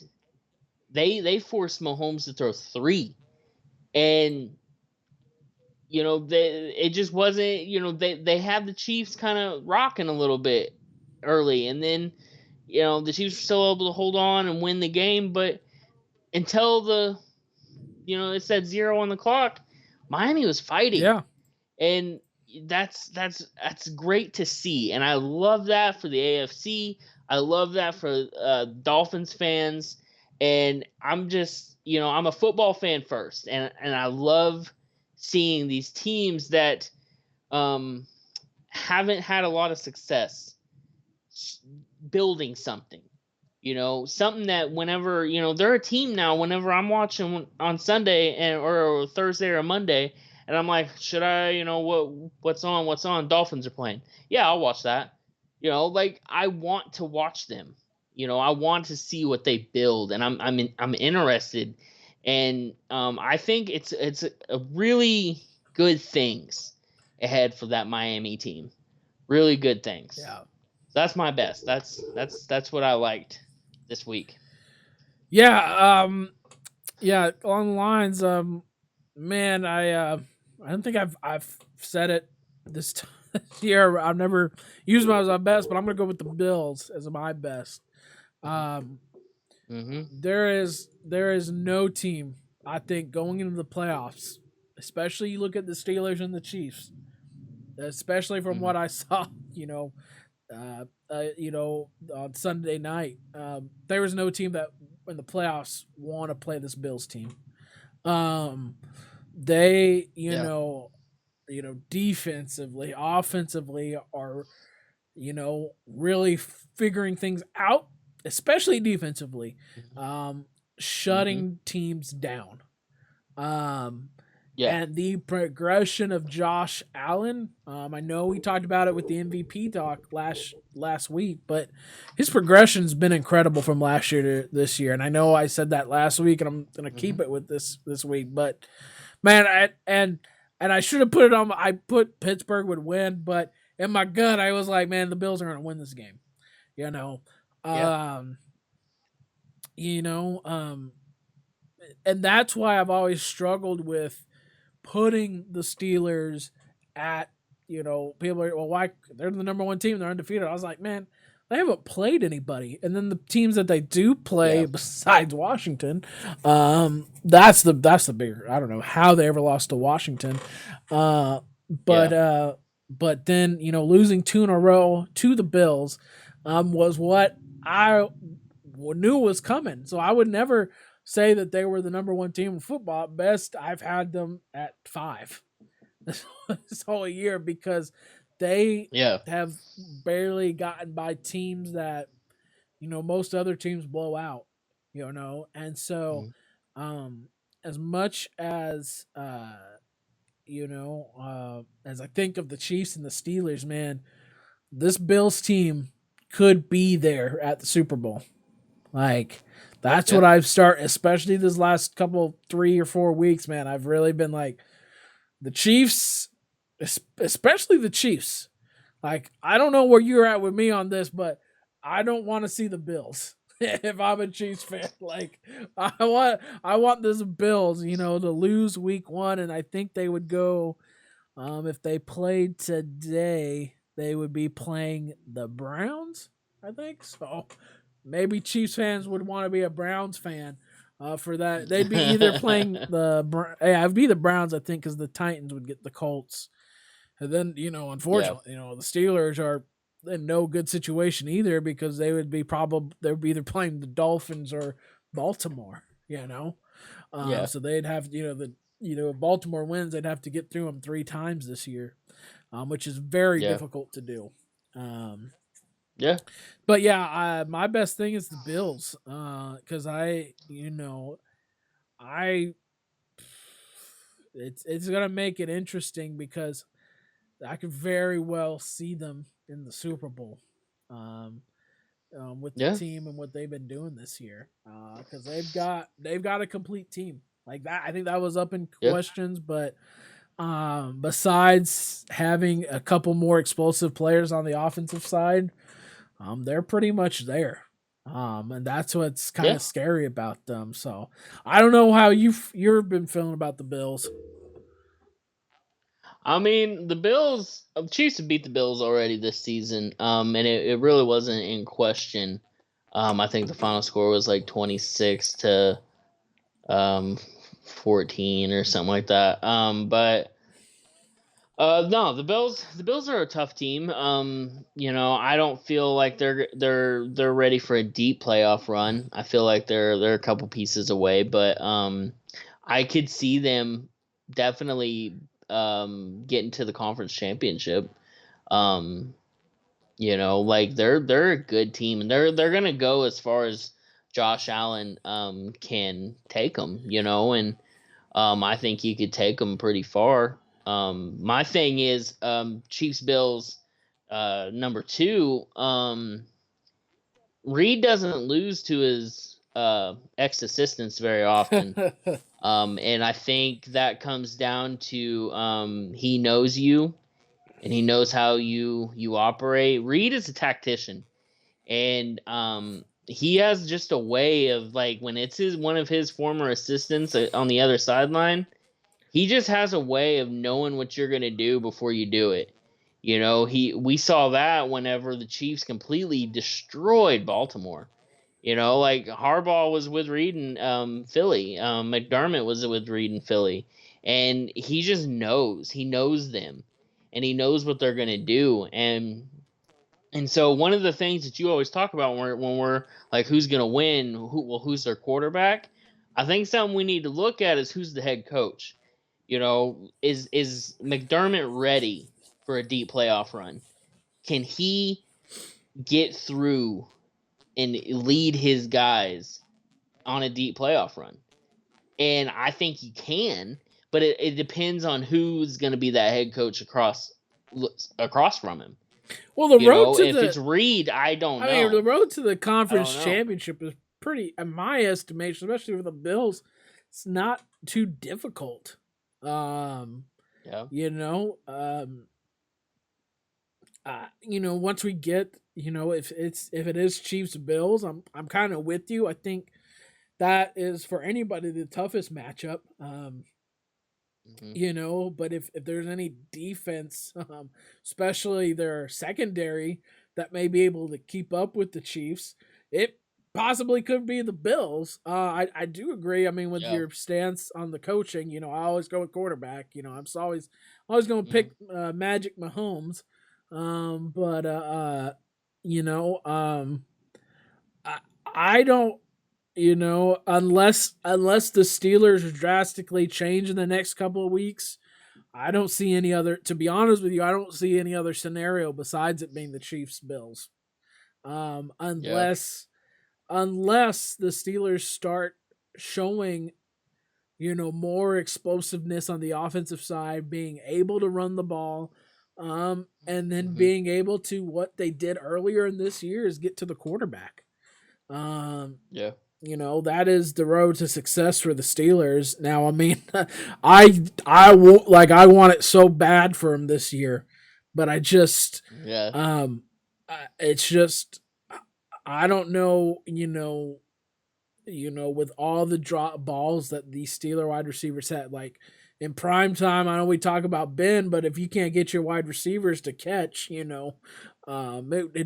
they forced Mahomes to throw 3. And it just wasn't, they had the Chiefs kind of rocking a little bit early, and then the Chiefs were still able to hold on and win the game, but until it said 0 on the clock, Miami was fighting. Yeah. And that's great to see, and I love that for the AFC. I love that for Dolphins fans, and I'm just, I'm a football fan first, and I love seeing these teams that haven't had a lot of success building something. Something that whenever, they're a team now, whenever I'm watching on Sunday or Thursday or Monday, and I'm like, should I, what's on? Dolphins are playing. Yeah, I'll watch that. Like, I want to watch them. I want to see what they build, and I'm interested, and I think it's a really good things ahead for that Miami team. Really good things. Yeah. That's my best. That's what I liked this week. Yeah. Yeah. Along the lines. Man, I don't think I've said it this year. I've never used them as my best, but I'm gonna go with the Bills as my best. Um, Mm-hmm. there is no team, I think, going into the playoffs, especially you look at the Steelers and the Chiefs, especially from Mm-hmm. what I saw, on Sunday night. There was no team that in the playoffs want to play this Bills team. Um, they, Yeah. defensively, offensively are, really figuring things out, especially defensively, Mm-hmm. shutting teams down. Um, Yeah. and the progression of Josh Allen, I know we talked about it with the MVP talk last week, but his progression's been incredible from last year to this year. And I know I said that last week, and I'm gonna Mm-hmm. keep it with this week. But man, and I should have put it on. I put Pittsburgh would win, but in my gut, I was like, man, the Bills are gonna win this game. You know, Yeah. um, you know, um, and that's why I've always struggled with putting the Steelers at, people are, well, why they're the number one team, they're undefeated. I was like, man, they haven't played anybody, and then the teams that they do play Yeah. besides Washington, that's the bigger. I don't know how they ever lost to Washington, but Yeah. but then losing 2 in a row to the Bills, was what I knew was coming. So I would never say that they were the number one team in football. At best, I've had them at 5 this whole year because they Yeah. have barely gotten by teams that most other teams blow out. And so, Mm-hmm. um, as much as I think of the Chiefs and the Steelers, man, this Bills team could be there at the Super Bowl. Like, that's Yeah. what I've started, especially this last couple 3 or 4 weeks, man. I've really been like the Chiefs, especially the Chiefs. Like, I don't know where you're at with me on this, but I don't want to see the Bills. If I'm a Chiefs fan, like I want this Bills, to lose week 1, and I think they would go. If they played today, they would be playing the Browns. I think so. Maybe Chiefs fans would want to be a Browns fan. For that, they'd be either playing it'd be the Browns, I think, because the Titans would get the Colts, and then Yeah, unfortunately, the Steelers are in no good situation either because they would be either playing the Dolphins or Baltimore. yeah, So they'd have if Baltimore wins, they'd have to get through them 3 times this year, which is very yeah, difficult to do. Um, yeah. but yeah, my best thing is the Bills, because I it's gonna make it interesting because I could very well see them in the Super Bowl. Um, with the Yeah. team and what they've been doing this year, because they've got a complete team like that. I think that was up in Yeah. questions, but besides having a couple more explosive players on the offensive side, they're pretty much there. And that's what's kind Yeah. of scary about them. So I don't know how you've been feeling about the Bills. I mean, the Chiefs have beat the Bills already this season, and it really wasn't in question. I think the final score was like 26 to um 14 or something like that. But no, the Bills are a tough team. I don't feel like they're ready for a deep playoff run. I feel like they're a couple pieces away, but I could see them definitely getting to the conference championship. Um, like they're a good team, and they're gonna go as far as Josh Allen can take them. And I think he could take them pretty far. My thing is Chiefs Bills number 2. Reed doesn't lose to his ex assistants very often. And I think that comes down to he knows you and he knows how you operate. Reed is a tactician, and he has just a way of, like, when it's his one of his former assistants on the other sideline, he just has a way of knowing what you're gonna do before you do it. We saw that whenever the Chiefs completely destroyed Baltimore. Like Harbaugh was with Reed and Philly. McDermott was with Reed and Philly, and he just knows. He knows them, and he knows what they're gonna do. And so one of the things that you always talk about when we're like, who's gonna win? Who's their quarterback? I think something we need to look at is who's the head coach. Is McDermott ready for a deep playoff run? Can he get through and lead his guys on a deep playoff run? And I think he can, but it depends on who's going to be that head coach across from him. Well, the road to If it's the Reed, I don't I mean, the know. road to the I don't conference know. championship is pretty, in my estimation, especially for the Bills. It's not too difficult. Um, Yeah. you know, once we get, if it is Chiefs Bills, I'm kind of with you. I think that is for anybody the toughest matchup. Hmm. But if there's any defense, especially their secondary, that may be able to keep up with the Chiefs, it possibly could be the Bills. I do agree. I mean, with Yeah. your stance on the coaching, I always go with quarterback. I'm always going to Hmm. pick Magic Mahomes. But you know, I I don't unless the Steelers drastically change in the next couple of weeks, I don't see any other. To be honest with you, I don't see any other scenario besides it being the Chiefs Bills. Um, Yeah. unless unless the Steelers start showing more explosiveness on the offensive side, being able to run the ball, and then Hmm. being able to what they did earlier in this year is get to the quarterback. Um, Yeah. that is the road to success for the Steelers. Now, I mean, I want it so bad for them this year, but I just Yeah. it's just I don't know, with all the drop balls that these Steeler wide receivers had, like in prime time, I know we talk about Ben, but if you can't get your wide receivers to catch, it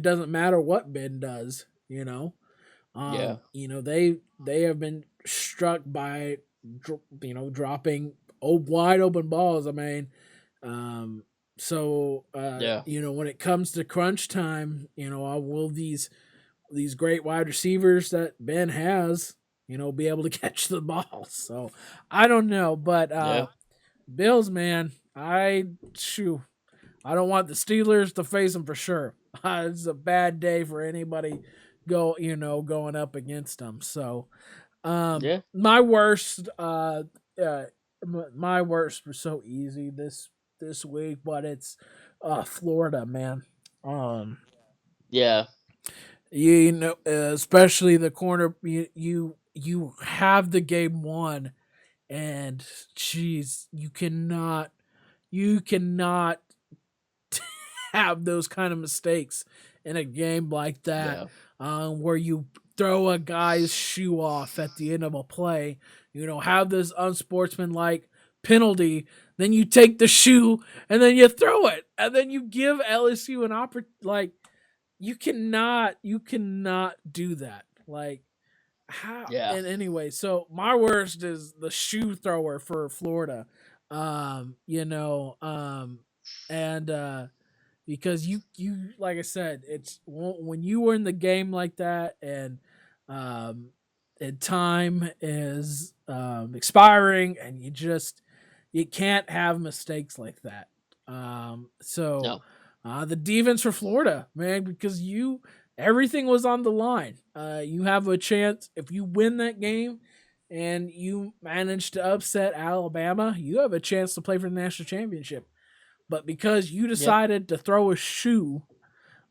doesn't matter what Ben does, Yeah. they have been struck by, dropping wide open balls. I mean, um, Yeah. when it comes to crunch time, will these great wide receivers that Ben has, be able to catch the ball. So I don't know, but Yeah. Bills, man, I don't want the Steelers to face them for sure. It's a bad day for anybody going up against them. So Yeah. my worst, my worst was so easy this week, but it's Florida, man. Um, Yeah. especially the corner. You have the game won, and jeez, you cannot have those kind of mistakes in a game like that, Yeah. where you throw a guy's shoe off at the end of a play. Have this unsportsmanlike penalty, then you take the shoe and then you throw it, and then you give LSU an opportunity. Like, you cannot do that. Like, how? Yeah. And anyway, so my worst is the shoe thrower for Florida. And because you like I said, it's when you were in the game like that, um and time is expiring, and you can't have mistakes like that. So No. the defense for Florida, man, because everything was on the line. You have a chance if you win that game and you manage to upset Alabama, you have a chance to play for the national championship. But because you Yeah. decided to throw a shoe,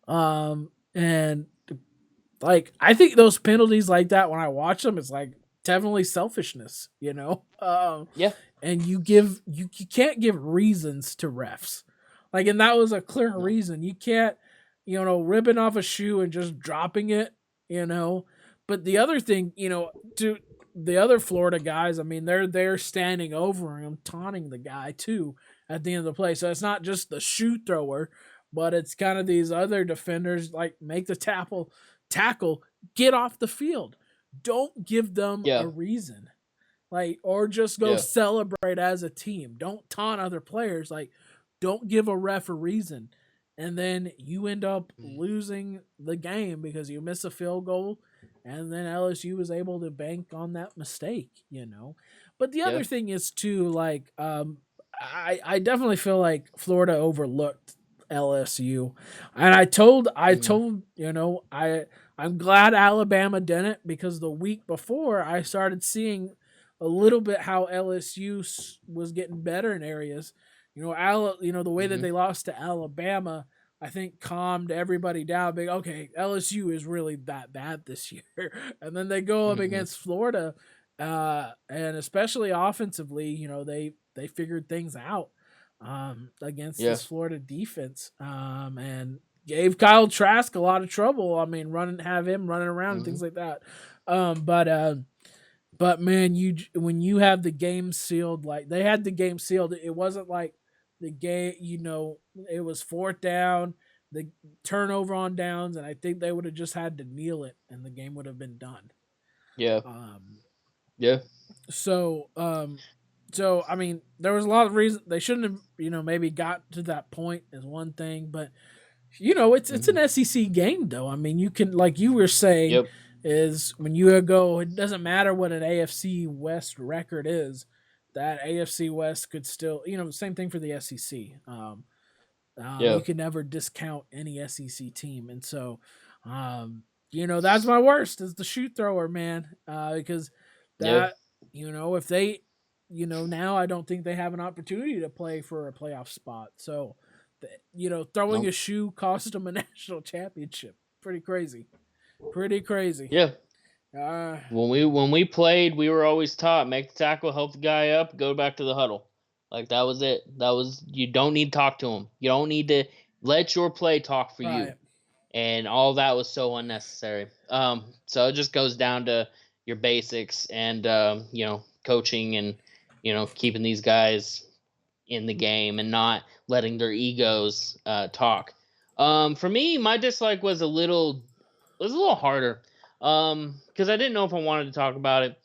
and like, I think those penalties like that, when I watch them, it's like definitely selfishness, Yeah. and you can't give reasons to refs, like, and that was a clear No. reason. You can't, ripping off a shoe and just dropping it, you know. But the other thing, to the other Florida guys, I mean, they're standing over him, taunting the guy too at the end of the play. So it's not just the shoe thrower, but it's kind of these other defenders, like, make the tackle, get off the field. Don't give them Yeah. a reason. Like, or just go Yeah. celebrate as a team. Don't taunt other players. Like, don't give a ref a reason. And then you end up losing the game because you miss a field goal, and then LSU was able to bank on that mistake. But the Yeah. other thing is too, like, I definitely feel like Florida overlooked LSU. And Mhm. I'm glad Alabama didn't, because the week before I started seeing a little bit how LSU was getting better in areas. The way that Mhm. they lost to Alabama, I think calmed everybody down. Big, okay, LSU is really that bad this year, and then they go up Mhm. against Florida, and especially offensively, they figured things out against Yeah. this Florida defense, and gave Kyle Trask a lot of trouble. I mean, have him running around and things Mhm. like that. But man, when you have the game sealed, like they had the game sealed, it wasn't like the game. It was fourth down, the turnover on downs, and I think they would have just had to kneel it, and the game would have been done. Yeah. Um, Yeah. so um, I mean, there was a lot of reasons they shouldn't have, maybe got to that point, is one thing, but it's Mhm. an SEC game, though. I mean, you can, like you were saying, Yep. is when you go, it doesn't matter what an AFC West record is. That AFC West could still, same thing for the SEC. You Yeah. can never discount any SEC team, and so, that's my worst, is the shoot thrower, man. Because Yeah. that, if they, now I don't think they have an opportunity to play for a playoff spot. So, throwing No. a shoe cost them a national championship. Pretty crazy. Pretty crazy. Yeah. Uh, When we played, we were always taught make the tackle, help the guy up, go back to the huddle. Like that was it. That was, you don't need to talk to him. You don't need to let your play talk for you. right. and all that was so unnecessary. So it just goes down to your basics and coaching and keeping these guys in the game and not letting their egos talk. For me, my dislike was a little harder because I didn't know if I wanted to talk about it.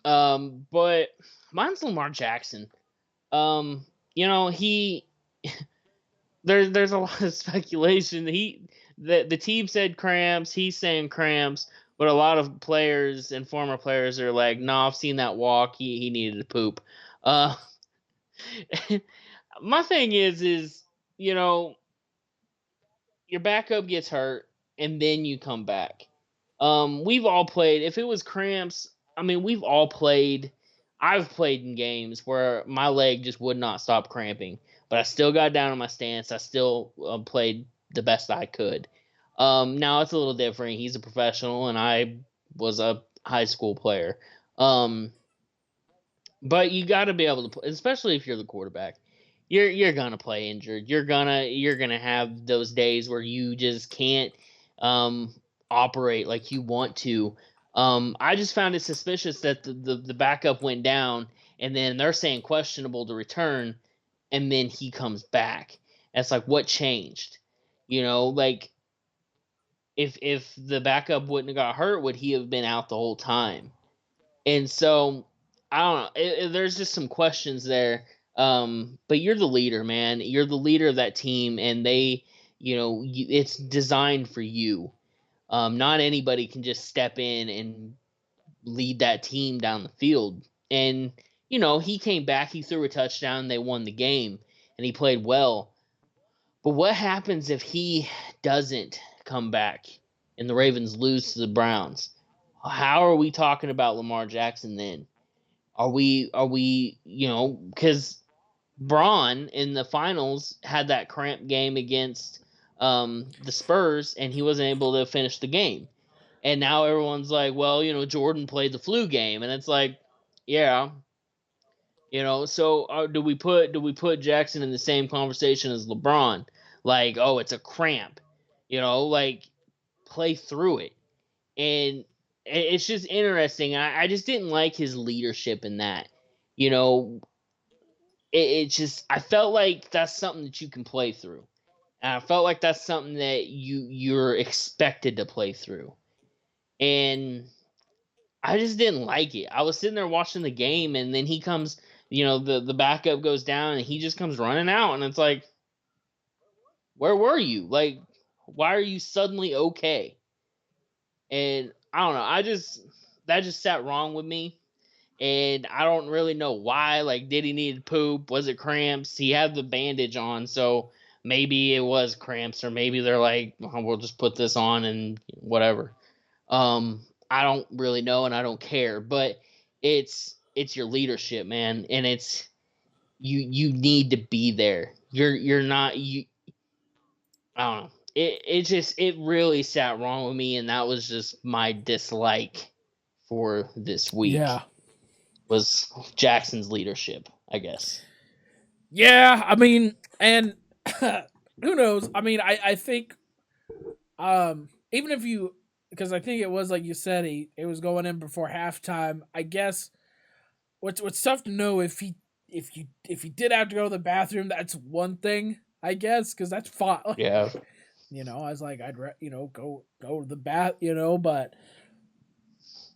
But mine's Lamar Jackson. He there's a lot of speculation. The team said cramps. He's saying cramps, but a lot of players and former players are like, "No, I've seen that walk. He needed to poop." Uh, my thing is you know your backup gets hurt and then you come back. We've all played. If it was cramps, I mean, we've all played. I've played in games where my leg just would not stop cramping, but I still got down on my stance. I still played the best I could. Now it's a little different. He's a professional, and I was a high school player. Um, but you got to be able to play, especially if you're the quarterback. You're gonna play injured. You're gonna have those days where you just can't um, operate like you want to. I just found it suspicious that the backup went down, and then they're saying questionable to return, and then he comes back. And it's like, what changed? Like if the backup wouldn't have got hurt, would he have been out the whole time? And so I don't know. There's just some questions there. But you're the leader, man. You're the leader of that team, and it's designed for you. Not anybody can just step in and lead that team down the field. And he came back. He threw a touchdown. They won the game, and he played well. But what happens if he doesn't come back and the Ravens lose to the Browns? How are we talking about Lamar Jackson then? Are we because Braun in the finals had that cramp game against the Spurs and he wasn't able to finish the game. And now everyone's like, well, Jordan played the flu game, and it's like, yeah, so do we put Jackson in the same conversation as LeBron? Like, oh, it's a cramp. Like, play through it. And it's just interesting. I just didn't like his leadership in that. You know, it just I felt like that's something that you can play through. And I felt like that's something that you're expected to play through. And I just didn't like it. I was sitting there watching the game, and then he comes, the backup goes down, and he just comes running out, and it's like, where were you? Like, why are you suddenly okay? And I don't know. That just sat wrong with me, and I don't really know why. Like, did he need to poop? Was it cramps? He had the bandage on, so maybe it was cramps, or maybe they're like, oh, we'll just put this on and whatever. I don't really know, and I don't care, but it's your leadership, man, and it's you need to be there. You're not you. I don't know. It really sat wrong with me, and that was just my dislike for this Yeah. week was Jackson's leadership, I guess. Yeah, I mean, and who knows? I mean, I think even if you, because I think it was like you said, it was going in before halftime. I guess what's tough to know if he did have to go to the bathroom, that's one thing, I guess, because that's fine. Yeah, I was like, go to the bath,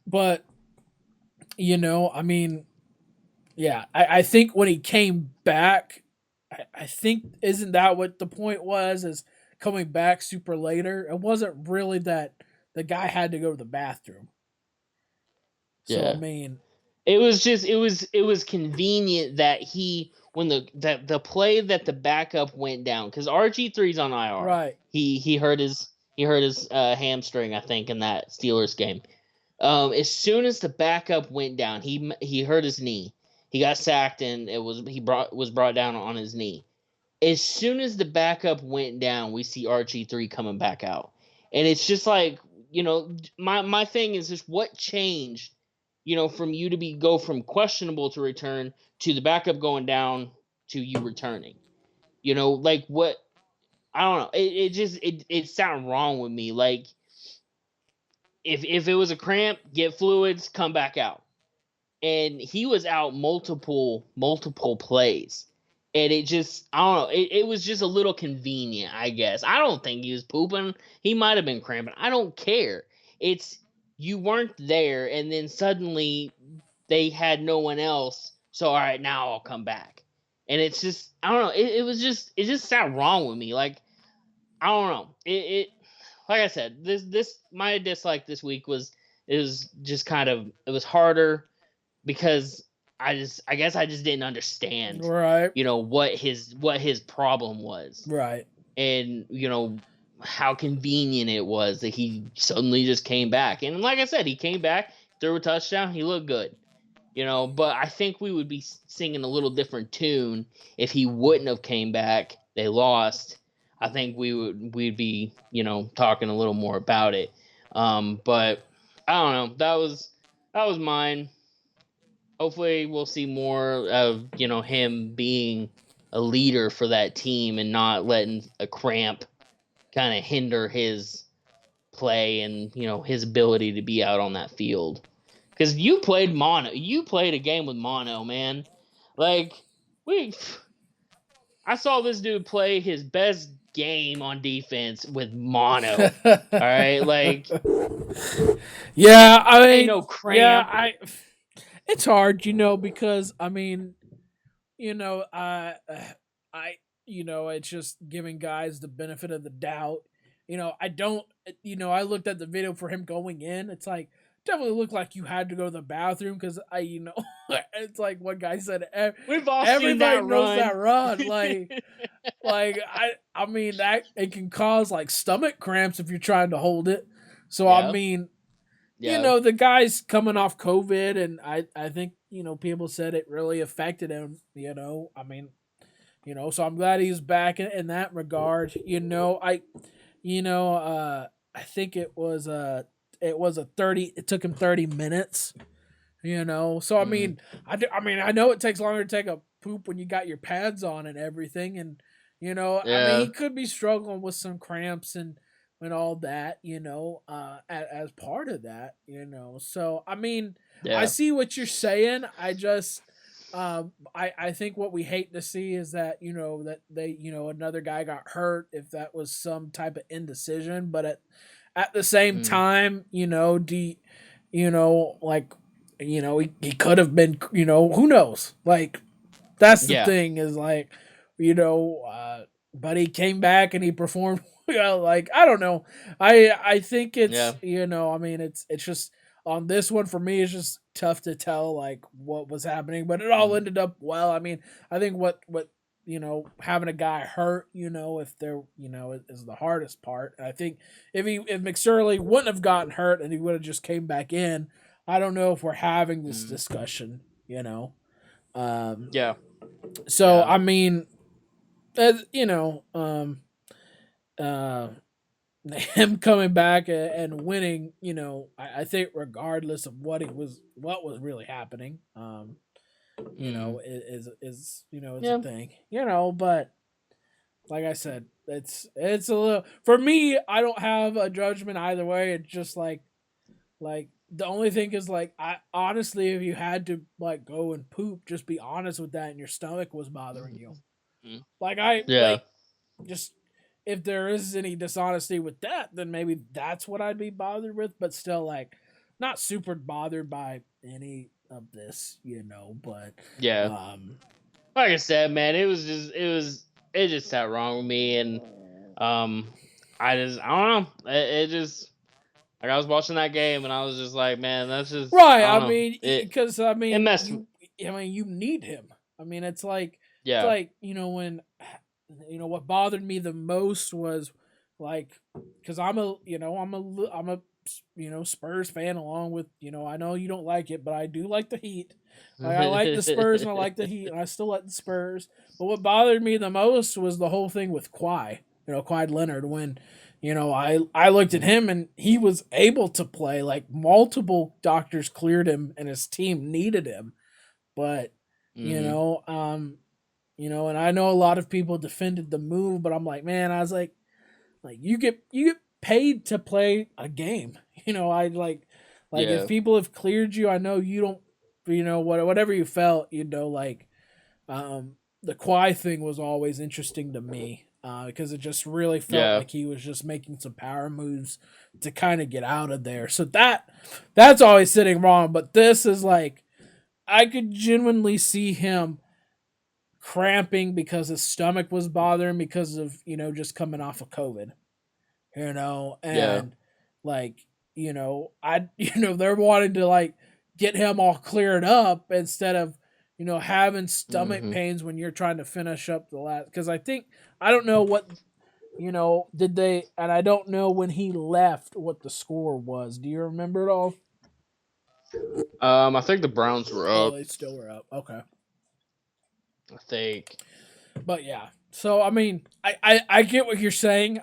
but I mean, yeah, I think when he came back, I think isn't that what the point was? Is coming back super later? It wasn't really that the guy had to go to the bathroom. So I yeah. mean, It was convenient that he when the play that the backup went down because RG3's on IR. right, He hurt his hamstring, I think, in that Steelers game. As soon as the backup went down, he hurt his knee. He got sacked and was brought down on his knee. As soon as the backup went down, we see RG3 coming back out, and it's just like my thing is just what changed, from you to go from questionable to return to the backup going down to you returning. Like what I don't know. It just it sounded wrong with me. Like if it was a cramp, get fluids, come back out. And he was out multiple plays. And it just I don't know, it was just a little convenient, I guess. I don't think he was pooping. He might have been cramping. I don't care. It's you weren't there and then suddenly they had no one else. So all right, now I'll come back. And it's just I don't know, it just sounded wrong with me. Like I don't know. It like I said, this my dislike this week was it was just kind of it was harder because I guess I just didn't understand, Right. what his problem was, Right. and how convenient it was that he suddenly just came back. And like I said, he came back, threw a touchdown, he looked good. But I think we would be singing a little different tune if he wouldn't have came back. They lost. I think we'd be talking a little more about it. But I don't know. That was mine. Hopefully, we'll see more of him being a leader for that team and not letting a cramp kind of hinder his play and his ability to be out on that field. Because you played a game with mono, man. Like we, I saw this dude play his best game on defense with mono. All right, like Yeah, I mean, ain't no yeah, cramp. it's hard, because I mean, I, it's just giving guys the benefit of the doubt. I don't, I looked at the video for him going in. It's like definitely looked like you had to go to the bathroom because it's like one guy said, We've all seen everybody that knows run. that run, like I mean that it can cause like stomach cramps if you're trying to hold it. So I Yeah, mean, yeah. the guy's coming off COVID, and I think people said it really affected him. I mean, so I'm glad he's back in that regard. I think it was a 30. It took him 30 minutes. So I Mm, mean, I know it takes longer to take a poop when you got your pads on and everything, and I mean he yeah. could be struggling with some cramps and all that, as part of that, So I mean, I Yeah. see what you're saying. I just I think what we hate to see is that that they another guy got hurt if that was some type of indecision, but at the same Mm, time, like he could have been, who knows, like that's the yeah. thing is like but he came back and he performed well. Like I don't know, I think Yeah. it's I mean it's just on this one for me it's just tough to tell like what was happening, but it all Mm, ended up well. I mean I think what having a guy hurt if they're is the hardest part. I think if McSorley wouldn't have gotten hurt and he would have just came back in, I don't know if we're having this mm, discussion. Um, yeah. so Yeah. I mean, you know, uh, him coming back and winning, I think regardless of what was really happening, Mm, is a yeah. thing, but like I said, it's a little for me. I don't have a judgment either way. It's just like the only thing is like I honestly, if you had to like go and poop, just be honest with that, and your stomach was bothering you. Mm, Like I yeah. like just if there is any dishonesty with that, then maybe that's what I'd be bothered with. But still, like not super bothered by any of this, But Yeah. um, Like I said, man, it just sat wrong with me, and um, I don't know. It just like I was watching that game, and I was just like, man, that's just right. I I don't know. mean, because It messed. you need him. I mean, it's Yeah. like when what bothered me the most was like because I'm a Spurs fan along with I know you don't like it, but I do like the Heat. Like I like the Spurs and I like the Heat, and I still like the Spurs. But what bothered me the most was the whole thing with Kawhi. Kawhi Leonard when I looked at Mm, him and he was able to play. Like multiple doctors cleared him and his team needed him, but you mhm. know, um, And I know a lot of people defended the move, but I'm like, man, I was like you get paid to play a game. I like if Yeah. people have cleared you, I know you don't, whatever you felt, the Kawhi thing was always interesting to me because it just really felt Yeah. like he was just making some power moves to kind of get out of there. So that's always sitting wrong. But this is like I could genuinely see him cramping because his stomach was bothering because of just coming off of COVID. Yeah. And like I they're wanting to like get him all cleared up instead of having stomach Mhm. pains when you're trying to finish up the last, because I don't know what did they, and I don't know when he left what the score was. Do you remember it all? I think the Browns were Oh, up. they still were up. Okay. I think. But yeah, so I mean I get what you're saying.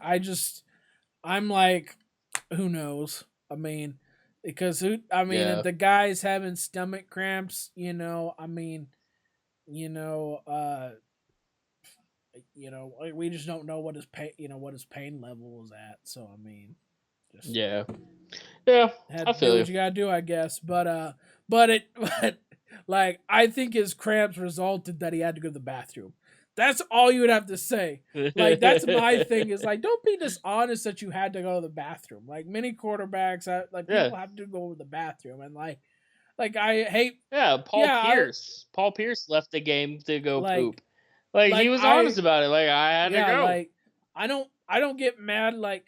I'm like, who knows? I mean, because if Yeah. the guy's having stomach cramps, I mean, you know, uh, like, we just don't know what his pain, what his pain level is at. So I mean, just Yeah. Yeah. I had to do feel what you. you gotta do, I guess. But like I think his cramps resulted that he had to go to the bathroom. That's all you would have to say. Like that's my thing is like don't be dishonest that you had to go to the bathroom. Like many quarterbacks, like Yeah. people have to go to the bathroom, and like I hate. Yeah. Paul Yeah, Pierce. Paul Pierce left the game to go like poop. Like he like was honest I about it. Like I had to yeah go. like I don't get mad like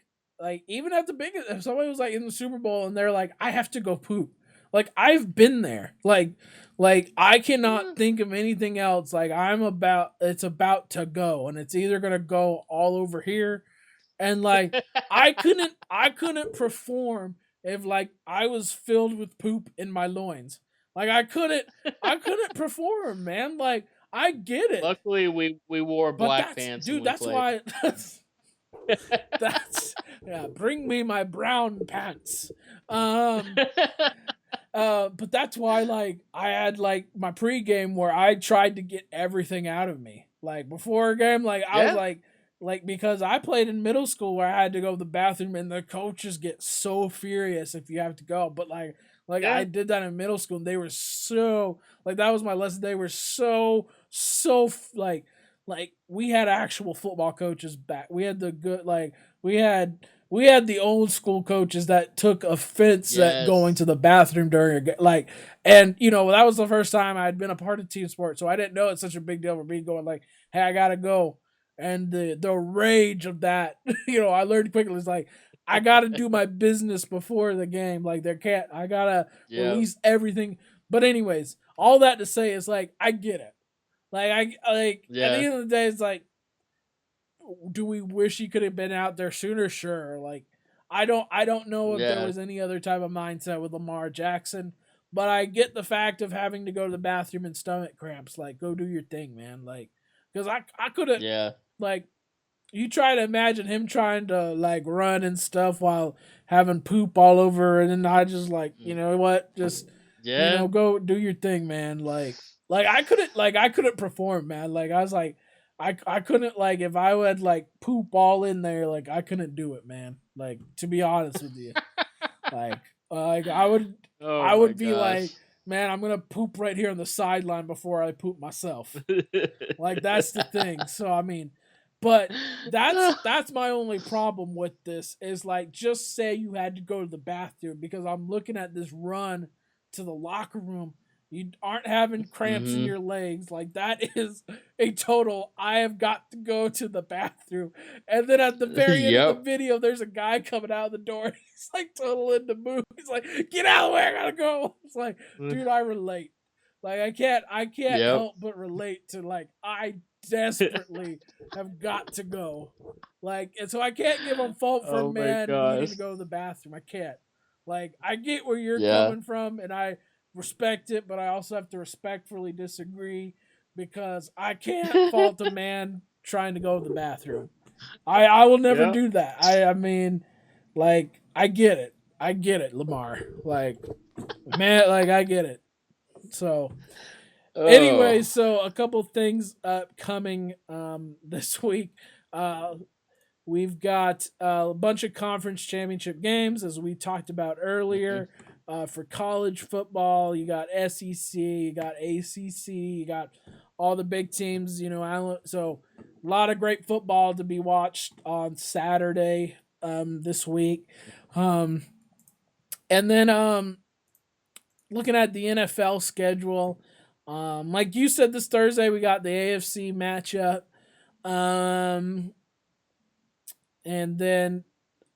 even at the biggest, if somebody was like in the Super Bowl and they're like I have to go poop, like I've been there, like I cannot Mm. think of anything else, like it's about to go, and it's either gonna go all over here, and like I couldn't perform if like I was filled with poop in my loins, like I couldn't perform, man, like I get it. Luckily, we wore But black that's, pants when dude, we that's played. why that's yeah, bring me my brown pants. Um but that's why like I had like my pregame where I tried to get everything out of me. Like before a game, like I was Yeah. like because I played in middle school where I had to go to the bathroom and the coaches get so furious if you have to go. But like I Yeah. did that in middle school and they were so like that was my lesson. They were so like we had actual football coaches back. We had the good like we had the old school coaches that took offense at going to Yes. the bathroom during a like, and that was the first time I'd been a part of team sport, so I didn't know it's such a big deal for me going like, hey, I gotta go, and the rage of that, I learned quickly. It's like I gotta do my business before the game. Like I gotta Yeah. release everything. But anyways, all that to say is like I get it. Like I like at the Yeah. end of the day, it's like, do we wish he could have been out there sooner? Sure. Like I don't know if there Yeah. was any other type of mindset with Lamar Jackson, but I get the fact of having to go to the bathroom and stomach cramps. Like go do your thing, man. Like because I couldn't, Yeah. like, you try to imagine him trying to like run and stuff while having poop all over, and then I just like, you Mm. know what, just Yeah. go do your thing, man. Like I couldn't perform, man. Like I was like I couldn't, like, if I would like poop all in there, like I couldn't do it, man. Like to be honest with you, like like Oh I my would be gosh. like, man, I'm gonna poop right here on the sideline before I poop myself. Like that's the thing. So I mean, but that's my only problem with this is like just say you had to go to the bathroom, because I'm looking at this run to the locker room. You aren't having cramps in Mhm. your legs. Like that is a total I have got to go to the bathroom. And then at the very end of the Yep. video, there's a guy coming out of the door. He's like total in the mood. He's like, get out of the way, I gotta go. It's like, dude, I relate. Like I can't Yep. help but relate to, like, I desperately have got to go. Like, and so I can't give him fault for a Oh my man needing gosh. to go to the bathroom. I can't. Like, I get where you're Yeah. coming from and I respect it, but I also have to respectfully disagree, because I can't fault a man trying to go to the bathroom. I will never Yep. do that. I mean, like, I get it. I get it, Lamar. Like, man, like I get it. So Anyway, Oh. so a couple things coming this week. Uh, we've got a bunch of conference championship games, as we talked about Mhm. earlier. For college football, you got SEC, you got ACC, you got all the big teams. So a lot of great football to be watched on Saturday this week. Um, and then looking at the NFL schedule, like you said, this Thursday we got the AFC matchup. Um, and then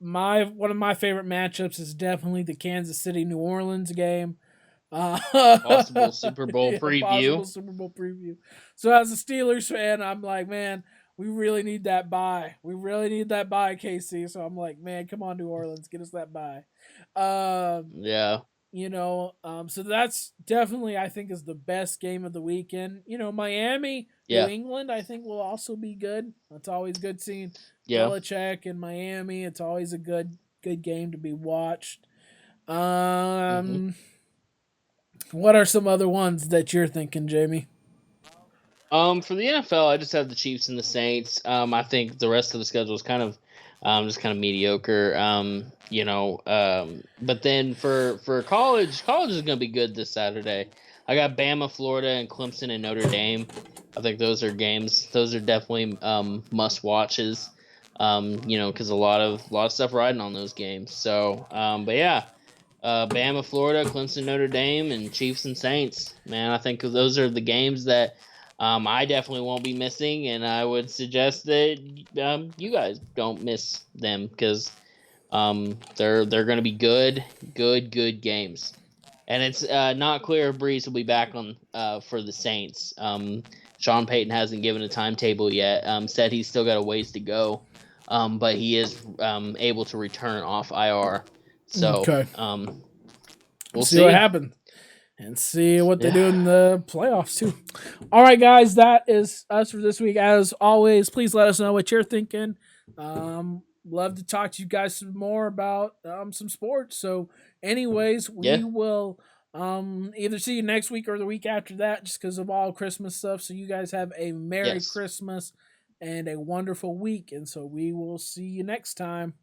my one of my favorite matchups is definitely the Kansas City New Orleans game. Uh, Possible Super Bowl yeah, possible preview. Super Bowl preview. So as a Steelers fan, I'm like, man, we really need that bye. We really need that bye, KC. So I'm like, man, come on, New Orleans, get us that bye. Um, Yeah. so that's definitely, I think, is the best game of the weekend. Miami, New Yeah. England, I think will also be good. It's always good seeing Yeah. Belichick in Miami. It's always a good game to be watched. Hmm. What are some other ones that you're thinking, Jamie? For the NFL, I just have the Chiefs and the Saints. I think the rest of the schedule is kind of, just kind of mediocre. But then for college is going to be good this Saturday. I got Bama, Florida, and Clemson and Notre Dame. I think those are games. Those are definitely must watches. Because a lot of stuff riding on those games. So, but yeah. Bama, Florida, Clemson, Notre Dame, and Chiefs and Saints. Man, I think those are the games that I definitely won't be missing, and I would suggest that you guys don't miss them because they're going to be good games. And it's not clear if Breeze will be back on for the Saints. Sean Payton hasn't given a timetable yet. Said he's still got a ways to go, but he is able to return off IR. So Okay, we'll see what see. happens and see what they Yeah. do in the playoffs too. All right, guys, that is us for this week. As always, please let us know what you're thinking. Love to talk to you guys some more about some sports. So, anyways, we Yeah. will either see you next week or the week after that, just because of all Christmas stuff. So, you guys have a Merry Yes. Christmas and a wonderful week. And so, we will see you next time.